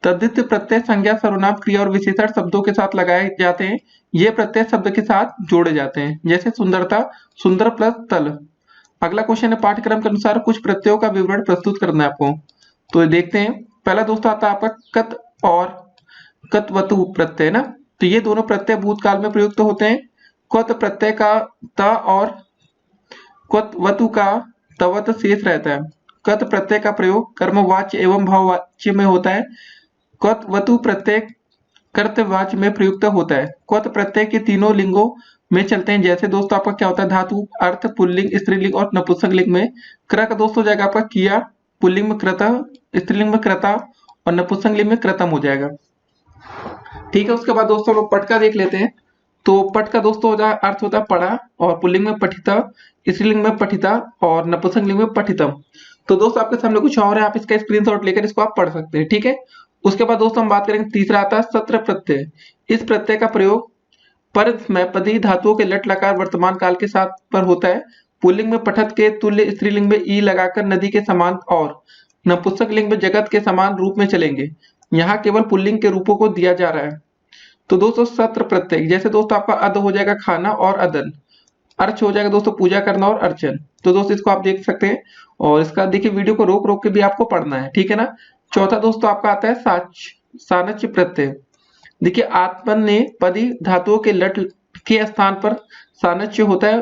तद्धित प्रत्यय संज्ञा सर्वनाम क्रिया और विशेषण शब्दों के साथ लगाए जाते हैं। ये प्रत्यय शब्द के साथ जोड़े जाते हैं। जैसे सुंदरता, सुंदर प्लस तल। अगला क्वेश्चन है पाठ्यक्रम के अनुसार कुछ प्रत्ययों का विवरण प्रस्तुत करना है आपको। तो देखते हैं। पहला दोस्तों आता है आपका कत और कतवतु प्रत्यय ना। तो ये दोनों प्रत्यय भूतकाल में प्रयुक्त होते हैं। क्वत प्रत्यय का त और क्वतवतु का तवत शेष रहता है। कत प्रत्यय का प्रयोग कर्मवाच्य एवं भाववाच्य में होता है। क्वतवतु प्रत्यय कर्तवाच्य में प्रयुक्त होता है। क्वत प्रत्यय के तीनों लिंगों में चलते हैं। जैसे दोस्तों आपका क्या होता है? धातु, अर्थ, पुल्लिंग, स्त्रीलिंग और नपुंसकलिंग में। क्र का दोस्तों हो जाएगा आपका किया, पुल्लिंग में कृतः, स्त्रीलिंग में कृता और नपुंसकलिंग में कृतम हो जाएगा। ठीक है, उसके बाद दोस्तों लोग पट का देख लेते हैं। तो पट का दोस्तों अर्थ होता है पढ़ा और पुल्लिंग में पठिता, स्त्रीलिंग में पठिता और नपुंसकलिंग में पठितम। तो दोस्तों आपके सामने कुछ और है, आप इसका स्क्रीनशॉट लेकर इसको आप पढ़ सकते हैं। ठीक है, उसके बाद दोस्तों हम बात करेंगे तीसरा आता है सत्र प्रत्यय। इस प्रत्यय का प्रयोग पर में पदी धातुओं के लट लकार वर्तमान काल के साथ पर होता है। पुल्लिंग में पठत के तुल्य स्त्रीलिंग में ई लगाकर नदी के समान और नपुंसक लिंग में जगत के समान रूप में चलेंगे। यहाँ केवल पुल्लिंग के रूपों को दिया जा रहा है। तो दोस्तों सत्र प्रत्यय जैसे दोस्तों आपका अद हो जाएगा खाना और अदन, अर्च हो जाएगा दोस्तों पूजा करना और अर्चन। तो दोस्तों इसको आप देख सकते हैं और इसका देखिए वीडियो को रोक रोक के भी आपको पढ़ना है। ठीक है ना। चौथा दोस्तों आपका आता है सानच्य प्रत्यय। देखिए आत्मन ने पदी धातुओं के लट के स्थान पर सानच्य होता है।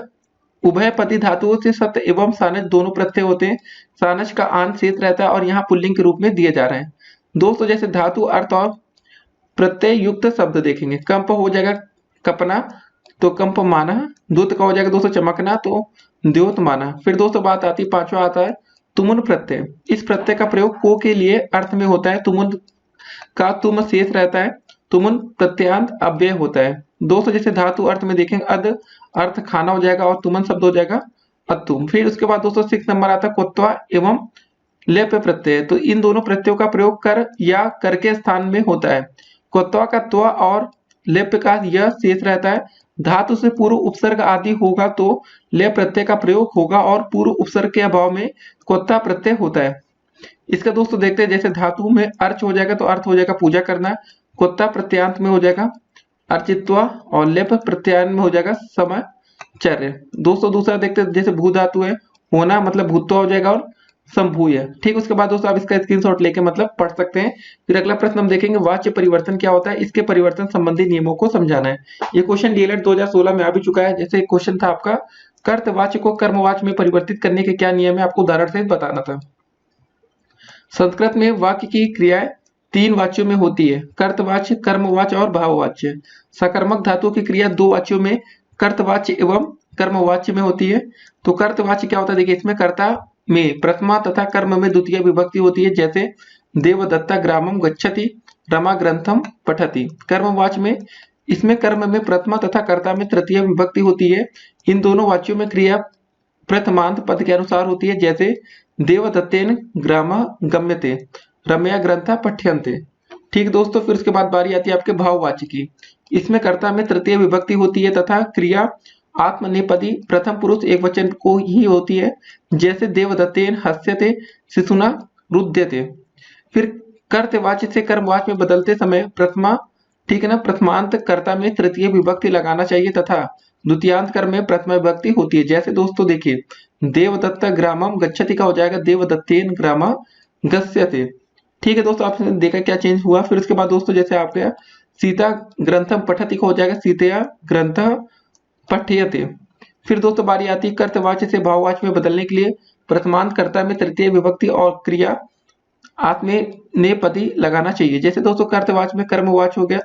उभय पदी धातुओं से सत एवं सानच दोनों प्रत्यय होते हैं। सानच का आन शेष रहता है और यहाँ पुल्लिंग के रूप में दिए जा रहे हैं। दोस्तों जैसे धातु, अर्थ और प्रत्यय युक्त शब्द देखेंगे। कंप हो जाएगा कपना तो कंप माना। द्युत का हो जाएगा दोस्तों चमकना तो द्योत माना। फिर दोस्तों बात आती है पांचवा आता है तुमुन प्रत्यय। इस प्रत्यय का प्रयोग को के लिए अर्थ में होता है। तुमुन का तुम शेष रहता है। तुमुन प्रत्यांत अव्यय होता है। दोस्तों जैसे धातु अर्थ में देखेंगे अद अर्थ खाना हो जाएगा और तुमन शब्द हो जाएगा अतुम। फिर उसके बाद दोस्तों 6 नंबर आता है कोत्वा एवं लेप प्रत्यय। तो इन दोनों प्रत्ययों का प्रयोग कर या कर के स्थान में होता है। कोत्वा का त्वा और लेप का यह शेष रहता है। धातु से पूर्व उपसर्ग आदि होगा तो ले प्रत्यय का प्रयोग होगा और पूर्व उपसर्ग के अभाव में कोत्ता प्रत्यय होता है। इसका दोस्तों देखते हैं जैसे धातु में अर्च हो जाएगा तो अर्थ हो जाएगा पूजा करना। कोत्ता प्रत्यांत में हो जाएगा अर्चित्वा और लेप प्रत्यांत में हो जाएगा समाचर्य। दोस्तों दूसरा देखते हैं जैसे भू धातु है होना मतलब भूत्वा हो जाएगा और संभूय। ठीक, उसके बाद दोस्तों आप इसका स्क्रीनशॉट लेके मतलब पढ़ सकते हैं। फिर अगला प्रश्न हम देखेंगे वाच्य परिवर्तन क्या होता है, इसके परिवर्तन संबंधी नियमों को समझाना है। ये क्वेश्चन डीएलएड 2016 में आ भी चुका है। जैसे क्वेश्चन था आपका कर्तवाच्य को कर्मवाच्य में परिवर्तित करने के क्या नियम है, आपको उदाहरण से बताना था। संस्कृत में वाक्य की क्रियाएं 3 वाच्यों में होती है, कर्तवाच्य, कर्मवाच्य और भाववाच्य। सकर्मक धातु की क्रिया 2 वाच्यों में कर्तवाच्य एवं कर्मवाच्य में होती है। तो कर्तवाच्य क्या होता है, देखिए इसमें कर्ता में प्रथमा तथा कर्म में द्वितीय विभक्ति होती है। जैसे देवदत्ता ग्रामम गच्छति, रमा ग्रंथम पठति। कर्मवाच्य में इसमें कर्म में प्रथमा तथा कर्ता में तृतीय विभक्ति होती है। इन दोनों वाच्यों में क्रिया प्रथमांत पद के अनुसार होती है। जैसे देवदत्तेन ग्राम गम्यते, रमया ग्रंथा पठ्यन्ते। ठीक दोस्तों, फिर उसके बाद बारी आती है आपके भाववाच्य की। इसमें कर्ता में तृतीय विभक्ति होती है तथा क्रिया आत्मनेपदी प्रथम पुरुष एक वचन को ही होती है। जैसे देवदत्तेन हस्यते शिशुना रुद्यते। फिर कर्तवाच्य से कर्मवाच्य में बदलते समय प्रथमा, ठीक है ना, प्रथमांत कर्ता में तृतीय विभक्ति लगाना चाहिए तथा द्वितीयांत कर्म में प्रथमा विभक्ति होती है। जैसे दोस्तों देखिए देवदत्त ग्रामम गच्छति का हो जाएगा देवदत्तेन ग्राम गस्यते। ठीक है दोस्तों, आपने देखा क्या चेंज हुआ। फिर उसके बाद दोस्तों जैसे आपके सीता ग्रंथम पठति का हो जाएगा सीतया ग्रंथ पठ्यते। फिर दोस्तों बारी आती है कर्तवाच्य से भाववाच्य में बदलने के लिए प्रथमांत कर्ता में तृतीय विभक्ति और क्रिया आत्मनेपदी लगाना चाहिए। जैसे दोस्तों कर्तवाच्य में कर्मवाच्य हो गया,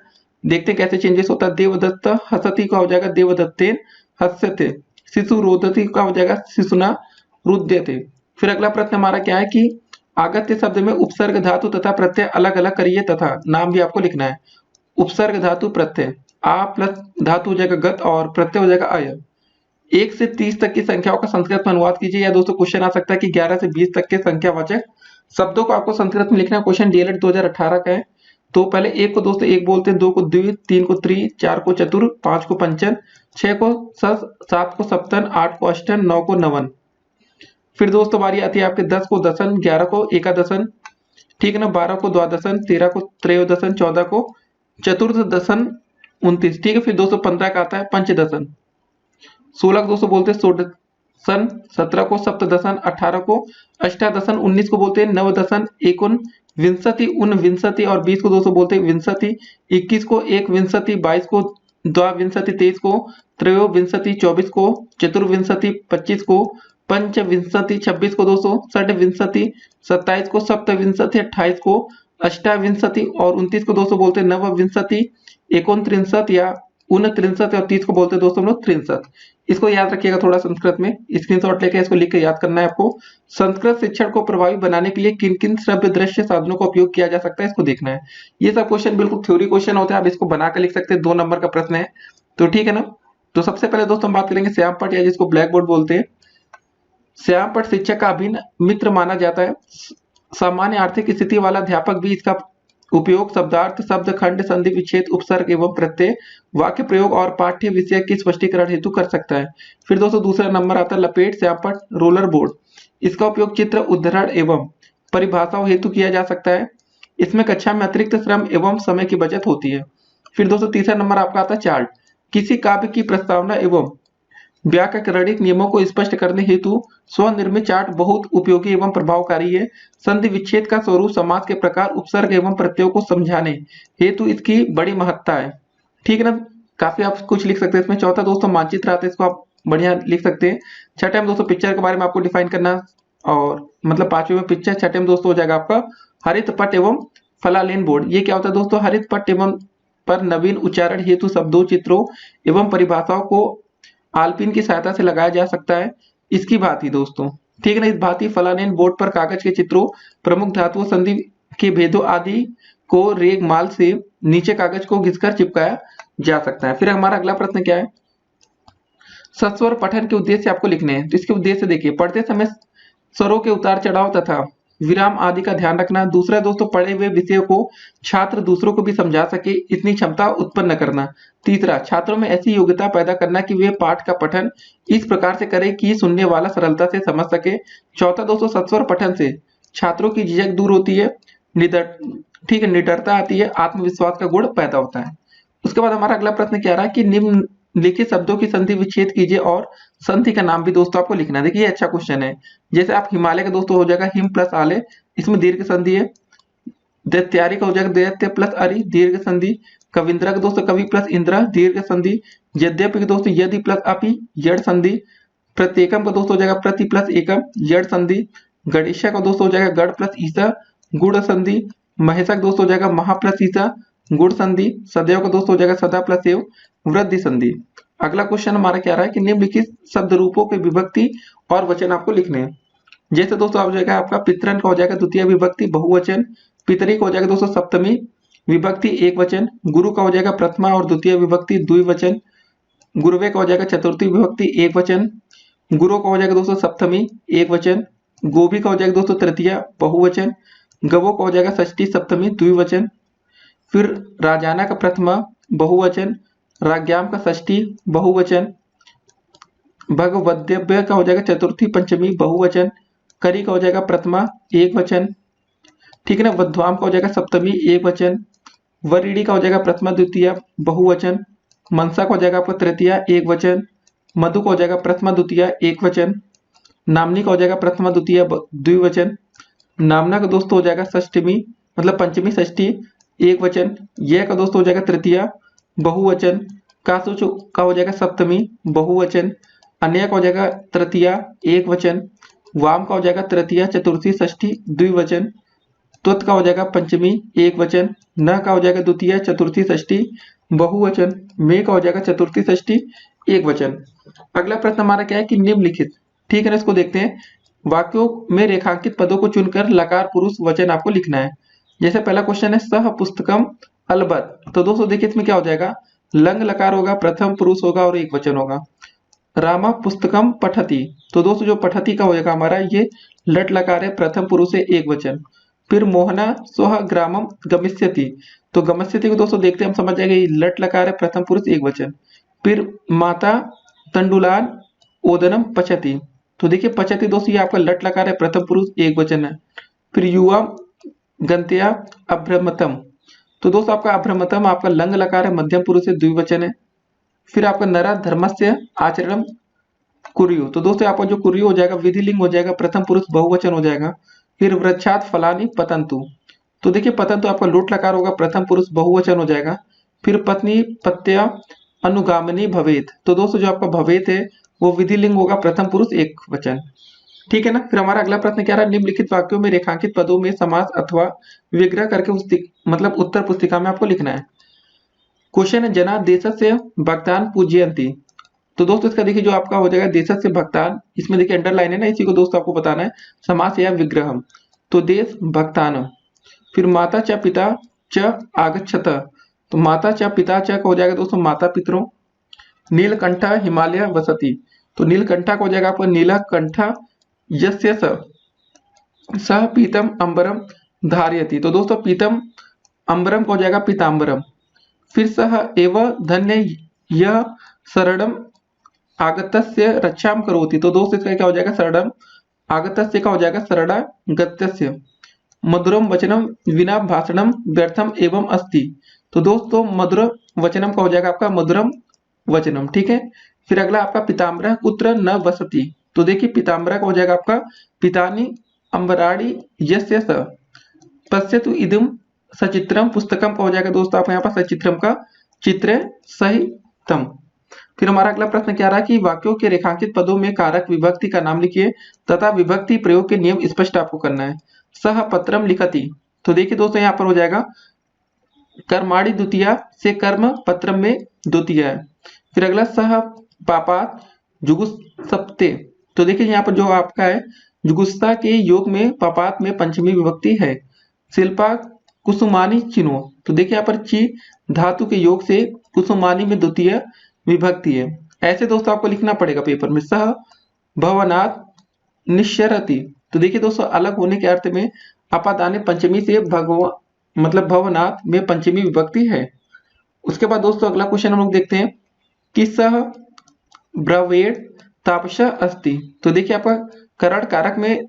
देखते कैसे चेंजेस होता है। देवदत्त हसति का हो जाएगा देवदत्तेन हस्यते। शिशु रोदति का हो जाएगा शिशुना रुद्यते। फिर अगला प्रश्न हमारा क्या है कि आगत्य शब्द में उपसर्ग धातु तथा प्रत्यय अलग अलग करिए तथा नाम भी आपको लिखना है। उपसर्ग धातु प्रत्यय आ प्लस धातु हो जाएगा गत और प्रत्यय हो जाएगा आय। 1 से 30 तक की संख्याओं का संस्कृत में अनुवाद कीजिए। या दोस्तों क्वेश्चन आ सकता है कि 11 से 20 तक के संख्यावाचक शब्दों को आपको संस्कृत में लिखना है। क्वेश्चन डीएलएड 2018 का है। तो पहले एक को दोस्तों एक बोलते हैं, 2 को द्वि, 3 को त्रि, 4 को चतुर, 5 को पंचन, 6 को सस, 7 को सप्तन, 8 को अष्टन, 9 को नवन। फिर दोस्तों बारी आती है आपके 10 को दसन, 11 को एकादशन, ठीक है ना, 12 को द्वादशन, 13 को त्रयोदशन, 14 को चतुर्दशन, 29, ठीक है। फिर दोस्तों 15 का आता है पंचदशन, 16 को दोस्तों बोलते हैं षोडशन, 17 को सप्तदशन, 18 को अष्टादशन, 19 को बोलते हैं नवदशन, एकोन विंशति, उनविंशति और 20 को दोस्तों बोलते हैं विंशति, 21 को एक विंशति, 22 को द्वाविंशति, 23 को त्रयोविंशति, 24 को चतुर्विंशति, 25 को पंचविंशति, 26 को दोस्तों षड्विंशति, 27 को सप्तविंशति, 28 को अष्टाविंशति और 29 को दोस्तों बोलते हैं नवविंशति, 39 या 39 और 30 को बोलते हैं दोस्तों हम लोग 63। इसको याद रखिएगा थोड़ा संस्कृत में स्क्रीनशॉट लेके इसको लिख के याद करना है आपको। संस्कृत शिक्षण को प्रभावी बनाने के लिए किन किन श्रव्य दृश्य साधनों का उपयोग किया जा सकता है, इसको देखना है। ये सब क्वेश्चन बिल्कुल थ्योरी क्वेश्चन होते हैं, आप इसको बनाकर लिख सकते हैं, 2 नंबर का प्रश्न है, तो ठीक है ना। तो सबसे पहले दोस्तों हम बात करेंगे श्यामपट्ट या जिसको ब्लैक बोर्ड बोलते हैं। श्यामपट्ट शिक्षक का अभिन्न मित्र माना जाता है। सामान्य आर्थिक स्थिति वाला अध्यापक भी इसका उपयोग शब्दार्थ, शब्द खंड, संधि विच्छेद, उपसर्ग एवं प्रत्यय, वाक्य प्रयोग और पाठ्य विषय के स्पष्टीकरण हेतु कर सकता है। फिर दोस्तों दूसरा नंबर आता है लपेट, श्यामपट्ट, रोलर बोर्ड। इसका उपयोग चित्र, उदाहरण एवं परिभाषाओं हेतु किया जा सकता है। इसमें कक्षा में अतिरिक्त श्रम एवं समय की बचत होती है। फिर दोस्तों तीसरा नंबर आपका आता है चार्ट। किसी काव्य की प्रस्तावना एवं व्याकरणिक नियमों को स्पष्ट करने हेतु स्वनिर्मित चार्ट बहुत उपयोगी एवं प्रभावकारी है। संधि विच्छेद का स्वरूप, समास के प्रकार, उपसर्ग एवं प्रत्ययों को समझाने हेतु इसकी बड़ी महत्ता है, ठीक है ना। काफी आप कुछ लिख सकते हैं इसमें। चौथा दोस्तों मानचित्र आता है, इसको आप बढ़िया लिख सकते हैं। छठे में दोस्तों पिक्चर के बारे में आपको डिफाइन करना, और मतलब 5वें में पिक्चर, छठे में दोस्तों हो जाएगा आपका हरित पट एवं फलालेन बोर्ड। ये क्या होता है दोस्तों, हरित पट एवं पर नवीन उच्चारण हेतु शब्दों, चित्रों एवं परिभाषाओं को आलपिन की सहायता से लगाया जा सकता है। इसकी भांति दोस्तों, ठीक है ना, इस भांति फलानेन बोर्ड पर कागज के चित्रों, प्रमुख धातुओं, संधि के भेदों आदि को रेगमाल से नीचे कागज को घिसकर चिपकाया जा सकता है। फिर हमारा अगला प्रश्न क्या है, सस्वर पठन के उद्देश्य आपको लिखने हैं। तो इसके उद्देश्य देखिए, पढ़ते समय स्वरों के उतार चढ़ाव तथा विराम आदि का ध्यान रखना। दूसरा दोस्तों, पढ़े हुए विषयों को छात्र दूसरों को भी समझा सके, इतनी क्षमता उत्पन्न करना। तीसरा, छात्रों में ऐसी योग्यता पैदा करना कि वे पाठ का पठन इस प्रकार से करें कि सुनने वाला सरलता से समझ सके। चौथा दोस्तों, सस्वर पठन से छात्रों की झिझक दूर होती है, ठीक है, निडरता आती है, आत्मविश्वास का गुण पैदा होता है। उसके बाद हमारा अगला प्रश्न क्या रहा है कि निम्नलिखित शब्दों की संधि विच्छेद कीजिए और संधि का नाम भी दोस्तों आपको लिखना है। देखिए अच्छा क्वेश्चन है। जैसे आप हिमालय का दोस्तों हो जाएगा हिम प्लस आले, इसमें दीर्घ संधि है। दैत्यारी का हो जाएगा दैत्य प्लस अरि, दीर्घ संधि। कविंद्रा का दोस्तों कवि प्लस इंद्रा, दीर्घ संधि। यद्यपि के दोस्तों यदि प्लस अपि, यड़ संधि। प्रत्येकम का दोस्तों हो जाएगा प्रति प्लस एकम, यड़ संधि। गणेशा का दोस्तों हो जाएगा गढ़ प्लस ईसा, गुड़ संधि। महेशा का दोस्तों हो जाएगा महा प्लस ईसा, गुड़ संधि। सदैव का दोस्तों हो जाएगा सदा प्लस एव, वृद्धि संधि। अगला क्वेश्चन हमारा क्या रहा है कि निम्नलिखित शब्द रूपों के विभक्ति और वचन आपको लिखने हैं। जैसे दोस्तों आप जाएगा आपका पितरन का हो जाएगा द्वितीय विभक्ति बहुवचन, पितरी का हो जाएगा दोस्तों सप्तमी विभक्ति एक वचन, गुरु का हो जाएगा प्रथमा और द्वितीय विभक्ति द्विवचन, गुरुवे का हो जाएगा चतुर्थी विभक्ति एक वचन, गुरु का हो जाएगा दोस्तों सप्तमी एक वचन, गोभी का हो जाएगा दोस्तों तृतीय बहुवचन, गवो का हो जाएगा षष्ठी सप्तमी द्विवचन। फिर राजाना का प्रथमा बहुवचन, राज्ञाम का षष्ठी बहुवचन, भगवद्यव्य का हो जाएगा चतुर्थी पंचमी बहुवचन, करी का हो जाएगा प्रथमा एक वचन, ठीक है ना। वध्वाम का हो जाएगा सप्तमी एक वचन, वरीडी का हो जाएगा प्रथमा द्वितीय बहुवचन, मनसा का हो जाएगा आपका तृतीय एक वचन, मधु का हो जाएगा प्रथमा द्वितीय एक वचन, नामनी का हो जाएगा प्रथमा द्वितीय द्विवचन, नामना का दोस्तों हो जाएगा षष्टमी मतलब पंचमी षष्ठी एक वचन, यह का दोस्तों हो जाएगा तृतीय बहुवचन, कासु का हो जाएगा सप्तमी बहुवचन, अन्य का हो जाएगा तृतीय एक वचन, वाम का हो जाएगा तृतीय चतुर्थी षष्ठी द्विवचन, त्वत का हो जाएगा पंचमी एक वचन, न का हो जाएगा द्वितीय चतुर्थी षष्ठी बहुवचन, मे का हो जाएगा चतुर्थी षष्ठी एक वचन। अगला प्रश्न हमारा क्या है कि निम्नलिखित, ठीक है ना, इसको देखते हैं। वाक्यों में रेखांकित पदों को चुनकर लकार पुरुष वचन आपको लिखना है। जैसे पहला क्वेश्चन है सह पुस्तकम अलबत, तो दोस्तों देखिए इसमें क्या हो जाएगा, लंग लकार होगा, प्रथम पुरुष होगा और एक वचन होगा। रामा पुस्तकम पठति, तो दोस्तों जो पठति का हो जाएगा हमारा ये लट लकार है, प्रथम पुरुष है, एक वचन। फिर मोहना स्वह ग्रामम गमिष्यति, तो गमिष्यति को दोस्तों देखते हम समझ जाएंगे, लट लकार है, प्रथम पुरुष, एक वचन। फिर माता तंडुलान ओदनम पचति, तो देखिए पचति दोस्तों ये आपका लट लकार है, प्रथम पुरुष, एक वचन है। फिर युवा गंत्या अभ्रमतम, तो दोस्तों आपका अभ्रमतम आपका लंग लकार है, मध्यम पुरुष है, द्विवचन है। फिर आपका नरा धर्मस्य आचरण कुर्यु, तो दोस्तों आपका जो कुर्यु हो जाएगा विधिलिंग हो जाएगा, प्रथम पुरुष बहुवचन हो जाएगा। फिर वृक्षात फलानी पतंतु, तो देखिए पतंतु आपका लोट लकार होगा, प्रथम पुरुष बहुवचन हो जाएगा। फिर पत्नी पत्या अनुगामिनी भवेत, तो दोस्तों जो आपका भवेत है वो विधिलिंग होगा, प्रथम पुरुष, एक वचन। ठीक है ना। फिर हमारा अगला प्रश्न क्या रहा, निम्नलिखित वाक्यों में रेखांकित पदों में समास अथवा विग्रह करके उस मतलब उत्तर पुस्तिका में आपको लिखना है। क्वेश्चन है जना देशस्य भक्तान पूजयन्ति, तो दोस्तों इसका देखिए जो आपका हो जाएगा देशस्य भक्तान, इसमें देखिए अंडरलाइन है ना, इसी को दोस्तों आपको बताना है, समास या विग्रह। तो देश भक्तान। फिर माता च पिता च आगच्छत, तो माता च पिता च का हो जाएगा दोस्तों माता पितरों। नीलकंठ हिमालय वसति, तो नीलकंठा का हो जाएगा आपका नीलकंठ यस्य सह पीतम अंबरम धारयति, तो दोस्तों पीतम अंबरम का हो जाएगा पीतांबरम। फिर सह एव धन्य यह शरणम आगतस्य रक्षाम करोति, तो दोस्तों इसका क्या हो जाएगा, शरणम आगतस्य का हो जाएगा शरणागतस्य। मधुरम वचनम विना भाषणम व्यर्थम एवं अस्ति, तो दोस्तों मधुर वचनम का हो जाएगा आपका मधुरम वचनम। ठीक है। फिर अगला आपका पिताम्बरः कुत्र न वसति, तो देखिए पिताम्बरा का हो जाएगा आपका पितानी अंबराड़ी यस्य स। पश्यतु इदम सचित्रम पुस्तकम का हो जाएगा दोस्तों आपको यहाँ पर सचित्रम का चित्र सहितम। फिर हमारा अगला प्रश्न क्या रहा कि वाक्यों के रेखांकित पदों में कारक विभक्ति का नाम लिखिए तथा विभक्ति प्रयोग के नियम स्पष्ट आपको करना है। सह पत्रम लिखति, तो देखिए दोस्तों यहाँ पर हो जाएगा कर्माणि द्वितीया से कर्म पत्रम में द्वितीय है। फिर अगला सह पापात जुगुप्सते, तो देखिए यहाँ पर जो आपका है जुगुप्सा के योग में पापात में पंचमी विभक्ति है। शिल्पा कुसुमानी चिनो, तो देखिए यहाँ पर ची धातु के योग से कुसुमानी में द्वितीय विभक्ति है। ऐसे दोस्तों आपको लिखना पड़ेगा पेपर में। सह भवनात् निश्चरति, तो देखिए दोस्तों अलग होने के अर्थ में अपादाने पंचमी से भगव मतलब भवनाथ में पंचमी विभक्ति है। उसके बाद दोस्तों अगला क्वेश्चन हम लोग देखते हैं कि सह ब्रवेड तापस अस्ति, तो देखिए आपका करण कारक में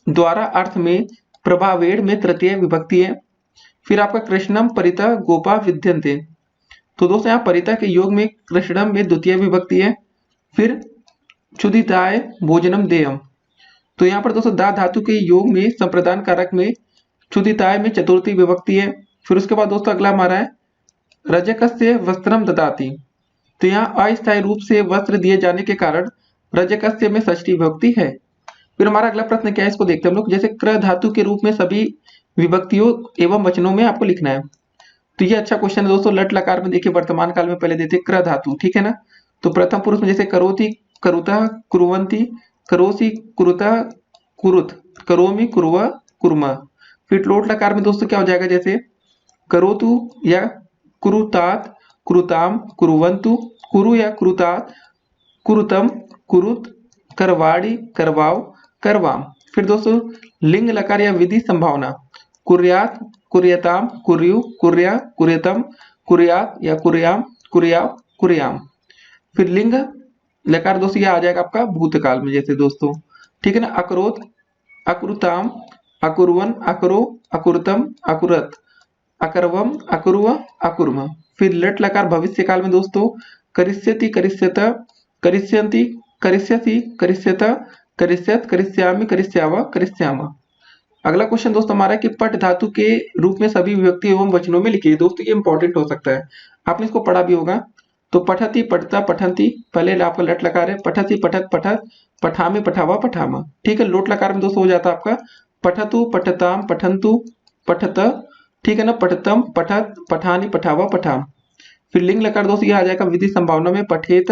द्वारा अर्थ में प्रभावेड में तृतीय विभक्ति है। फिर आपका कृष्णम परिता गोपा विद्यन्ते, तो दोस्तों यहाँ परिता के योग में कृष्णम में द्वितीय विभक्ति है। फिर क्षुदिताय भोजनम देयम, तो यहाँ पर दोस्तों दा धातु के योग में संप्रदान कारक में क्षुदिताय में चतुर्थी विभक्ति है। फिर उसके बाद दोस्तों अगला हमारा है रजकस्य वस्त्रम ददाति, तो यहाँ अस्थायी रूप से वस्त्र दिए जाने के कारण रजकस्य में षष्ठी विभक्ति है। फिर हमारा अगला प्रश्न क्या है इसको देखते हैं हम लोग। जैसे क्र धातु के रूप में सभी विभक्तियों एवं वचनों में आपको लिखना है, तो ये अच्छा क्वेश्चन है दोस्तों। लट लकार में देखिए वर्तमान काल में पहले देते क्र धातु, ठीक है ना। तो प्रथम पुरुष में जैसे करोति करुता कुर्वन्ति, करोसि कुरुता कुरुत, करोमि कुर्व कुर्मा। फिर लोट लकार में दोस्तों क्या हो जाएगा, जैसे करोतु या कुरुतात कुरुताम कुरुवन्तु, कुरु या कुरुतात कुरुतम कुरुत, करवाड़ी करवाओ करवाम। फिर दोस्तों लिंग लकार या विधि संभावना कुर्यात कुर्यताम कुर्यु कुर्या कुर्यतम कुर्यात या कुर्याम कुर्याव कुर्याम। फिर लिंग लकार दोस्तों यह आ जाएगा आपका भूतकाल में, जैसे दोस्तों ठीक है ना, अकरोत अकुरुताम अकुर्वन अकरो अकुरतम अकुरत अकर्वम अकुर्व अकुर्म। फिर लट लकार भविष्य काल में दोस्तों करिष्यति करिष्यत करिष्यन्ति करिष्यसि करिष्यत करिष्यत करिष्यामि करिष्याव करिष्याम। अगला क्वेश्चन दोस्तों हमारा कि पट धातु के रूप में सभी विभक्ति एवं वचनों में लिखिए। दोस्तों ये इंपॉर्टेंट हो सकता है, आपने इसको पढ़ा भी होगा। तो पठति पठता पठंती, पहले आपका लट लकार है, पठति पठत पठत पठामी पठावा पठामा। ठीक है। लोट लकार में दोस्तों हो जाता है आपका पठतु पठताम पठंतु पठत, ठीक है ना, पठतम पठत पठानी पठावा पठाम। फिर लिंग लकार दोस्तों ये आ जाएगा विधि संभावना में पठेत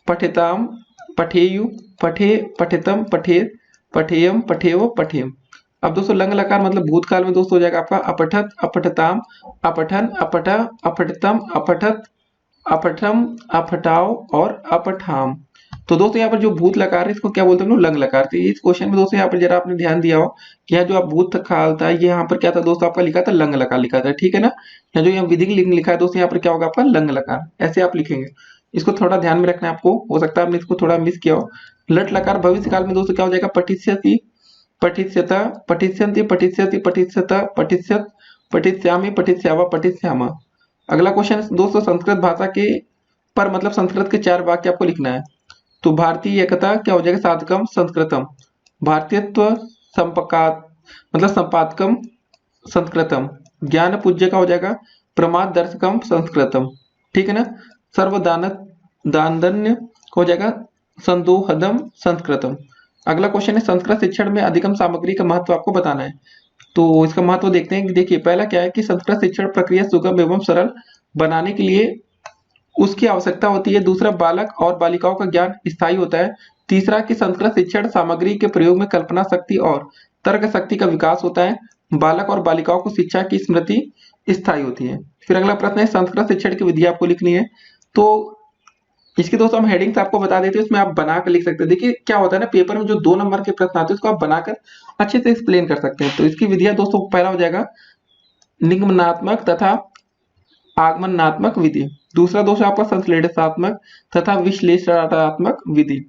पठेताम पठेयु पठे पठितम पठेत पठेयम, पठेव, पठेम। अब दोस्तों लंग लकार मतलब भूतकाल में दोस्तों हो जाएगा आपका अपठत, अपठताम, अपठन, अपठ, अपठतम, अपठत, अपठम, अपठाव और अपठाम। तो दोस्तों यहाँ पर जो भूत लकार है इसको क्या बोलते हैं हम लोग? लंग लकार। तो इस क्वेश्चन में दोस्तों यहाँ पर जरा आपने ध्यान दिया हो कि यहाँ जो आप भूत काल था ये यहाँ पर क्या था दोस्तों? आपका लिखा था लंग लकार लिखा था, ठीक है ना। यहाँ जो यहाँ विधिक लिंग लिखा है दोस्तों यहाँ पर क्या होगा आपका? लंग लकार, ऐसे आप लिखेंगे। इसको थोड़ा ध्यान में रखना है आपको, हो सकता है आपने इसको थोड़ा मिस किया हो। लट लकार भविष्य काल में दोस्तों क्या हो जाएगा? पठिष्यति, पठिष्यता, पठिष्यन्ति, पठिष्यति, पठिष्यता, पठिष्यत, पठिष्यामि, पठिष्यावा, पठिष्यामा। अगला क्वेश्चन दोस्तों संस्कृत भाषा के पर मतलब संस्कृत के 4 वाक्य आपको लिखना है। तो भारतीय एकता क्या हो जाएगा? साधकम संस्कृतम। भारतीयत्व संपकात मतलब संपादकम संस्कृतम। ज्ञान पूज्य का हो जाएगा? प्रमाद दर्शकम संस्कृतम, ठीक है ना। सर्वदान दानदन्य हो जाएगा? संदोहदम संस्कृतम। अगला क्वेश्चन है संस्कृत शिक्षण में अधिगम सामग्री का महत्व आपको बताना है। तो इसका महत्व देखते हैं कि देखिए पहला क्या है कि संस्कृत शिक्षण प्रक्रिया सुगम एवं सरल बनाने के लिए उसकी आवश्यकता होती है। दूसरा, बालक और बालिकाओं का ज्ञान स्थायी होता है। तीसरा कि संस्कृत शिक्षण सामग्री के प्रयोग में कल्पना शक्ति और तर्क शक्ति का विकास होता है। बालक और बालिकाओं को शिक्षा की स्मृति स्थायी होती है। फिर अगला प्रश्न है संस्कृत शिक्षण की विधि आपको लिखनी है। तो इसकी दोस्तों हम हेडिंग्स आपको बता देते हैं, उसमें आप बनाकर लिख सकते हैं। देखिए क्या होता है ना, पेपर में जो 2 नंबर के प्रश्न आते हैं उसको आप बनाकर अच्छे से एक्सप्लेन कर सकते हैं। तो इसकी विधियां दोस्तों पहला हो जाएगा निगमनात्मक तथा आगमनात्मक विधि। दूसरा दोस्तों आपका संश्लेषणात्मक तथा विश्लेषणात्मक विधि।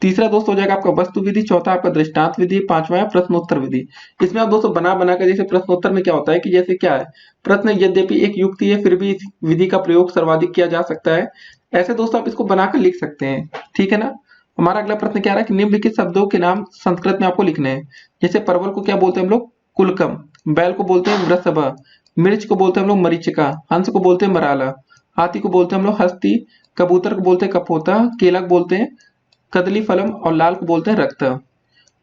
तीसरा दोस्तों हो जाएगा आपका वस्तु विधि। चौथा आपका दृष्टांत विधि। पांचवा है प्रश्नोत्तर विधि। इसमें आप दोस्तों बना बनाकर, जैसे प्रश्नोत्तर में क्या होता है कि जैसे क्या है, प्रश्न यद्यपि एक युक्ति है फिर भी इस विधि का प्रयोग सर्वाधिक किया जा सकता है। ऐसे दोस्तों आप इसको बनाकर लिख सकते हैं, ठीक है ना। हमारा अगला प्रश्न क्या रहा है कि निम्नलिखित शब्दों के नाम संस्कृत में आपको लिखने हैं। जैसे परवल को क्या बोलते हैं हम लोग? कुलकम। बैल को बोलते हैं वृषभ। मिर्च को बोलते हैं हम लोग मरीचिका। हंस को बोलते हैं मराला। हाथी को बोलते हैं हम लोग हस्ती। कबूतर को बोलते हैं कपोता। केला को बोलते हैं कदली फलम और लाल को बोलते हैं रक्त।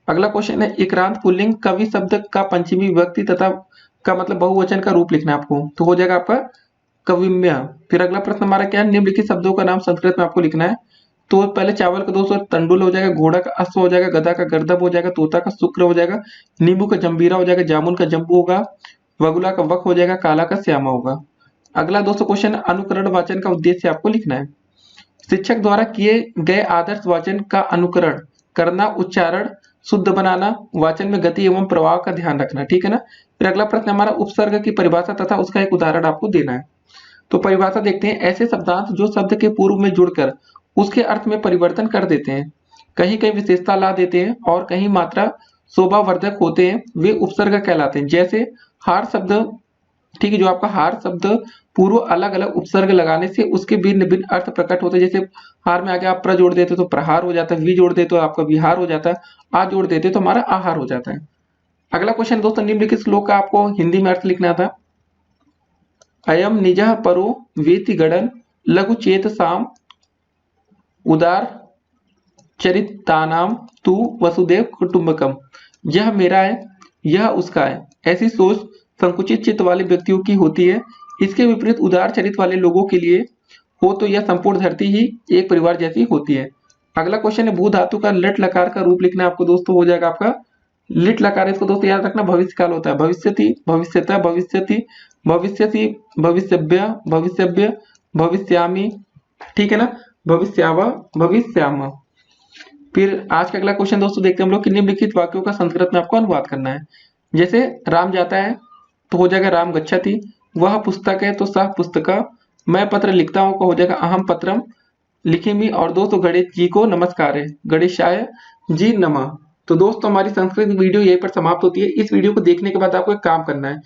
अगला क्वेश्चन है इक्रांत पुल्लिंग कवि शब्द का पंचमी विभक्ति तथा का मतलब बहुवचन का रूप लिखना है आपको। तो हो जाएगा आपका कविम्य। फिर अगला प्रश्न हमारा क्या है? निम्नलिखित शब्दों का नाम संस्कृत में आपको लिखना है। तो पहले चावल का दोस्तों तंडुल हो जाएगा। घोड़ा का अश्व हो जाएगा। गधा का गर्दभ हो जाएगा। तोता का शुक्र हो जाएगा। नींबू का जंबीरा हो जाएगा। जामुन का जम्बू होगा। बगुला का वक हो जाएगा। काला का श्यामा होगा। अगला दोस्तों क्वेश्चन अनुकरण वाचन का उद्देश्य आपको लिखना है। शिक्षक द्वारा किए गए आदर्श वाचन का अनुकरण करना, उच्चारण शुद्ध बनाना, वाचन में गति एवं प्रवाह का ध्यान रखना, ठीक है ना। फिर अगला प्रश्न हमारा उपसर्ग की परिभाषा तथा उसका एक उदाहरण आपको देना है। तो परिभाषा देखते हैं, ऐसे शब्दांश जो शब्द के पूर्व में जुड़कर उसके अर्थ में परिवर्तन कर देते हैं, कहीं कहीं विशेषता ला देते हैं और कहीं मात्रा शोभावर्धक होते हैं, वे उपसर्ग कहलाते हैं। जैसे हार शब्द, ठीक है, जो आपका हार शब्द पूर्व अलग अलग उपसर्ग लगाने से उसके भिन्न भिन्न अर्थ प्रकट होते हैं। जैसे हार में आगे आप प्र जोड़ देते तो प्रहार हो जाता है, वी जोड़ देते तो आपका विहार हो जाता है, आ जोड़ देते तो हमारा आहार हो जाता है। अगला क्वेश्चन दोस्तों, निम्नलिखित श्लोक का आपको हिंदी में अर्थ लिखना था। अयम निजः परो वेति गणन लघु चेत साम उदार चरितानाम तू वसुदेव कुटुंबकम। यह मेरा है, यह उसका है, ऐसी सोच संकुचित चित्त वाले व्यक्तियों की होती है। इसके विपरीत उदार चरित वाले लोगों के लिए हो तो यह संपूर्ण धरती ही एक परिवार जैसी होती है। अगला क्वेश्चन है भू धातु का लट लकार का रूप लिखना आपको दोस्तों। हो जाएगा आपका लिट लकार, इसको दोस्तों याद रखना भविष्य काल होता है। भविष्यति, भविष्यता, भविष्यति, भविष्यति, भविष्यव्य, भविष्यव्य, भविष्यामि, ठीक है ना, भविष्यावा, भविष्याम। फिर आज का अगला क्वेश्चन दोस्तों देखते हैं हम लोग कि निम्नलिखित वाक्यों का संस्कृत में आपको अनुवाद करना है। जैसे राम जाता है तो हो जाएगा राम गच्छति, वह पुस्तक है तो सह पुस्तका, मैं पत्र लिखता हूं को हो जाएगा अहम पत्रम लिखिमी। और दोस्तों गणेश जी को नमस्कार है, गणेशाय जी नमः। तो दोस्तों हमारी संस्कृत वीडियो यहीं पर समाप्त होती है। इस वीडियो को देखने के बाद आपको एक काम करना है,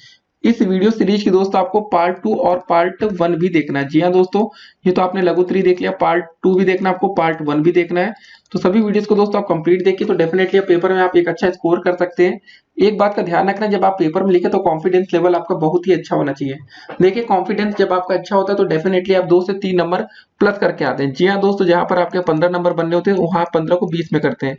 इस वीडियो सीरीज की दोस्तों आपको पार्ट 2 और पार्ट 1 भी देखना है। जी हाँ दोस्तों, ये तो आपने लघु 3 देख लिया, पार्ट 2 भी देखना, आपको पार्ट 1 भी देखना है। तो सभी वीडियोस को दोस्तों आप कंप्लीट देखिए तो डेफिनेटली पेपर में आप एक अच्छा स्कोर कर सकते हैं। एक बात का ध्यान रखना, जब आप पेपर में लिखे तो कॉन्फिडेंस लेवल आपका बहुत ही अच्छा होना चाहिए। देखिए कॉन्फिडेंस जब आपका अच्छा होता है तो डेफिनेटली आप 2 से 3 नंबर प्लस करके आते हैं। जी हाँ दोस्तों, जहां पर आपके 15 नंबर बनने होते हैं वहां 15 को 20 में करते हैं।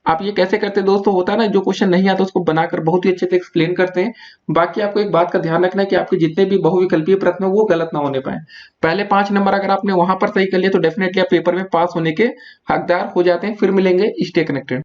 आप ये कैसे करते हैं दोस्तों? होता है ना, जो क्वेश्चन नहीं आता उसको बनाकर बहुत ही अच्छे से एक्सप्लेन करते हैं। बाकी आपको एक बात का ध्यान रखना है कि आपके जितने भी बहुविकल्पीय प्रश्न हो वो गलत ना होने पाए। पहले 5 नंबर अगर आपने वहां पर सही कर लिया तो डेफिनेटली आप पेपर में पास होने के हकदार हो जाते हैं। फिर मिलेंगे, स्टे कनेक्टेड।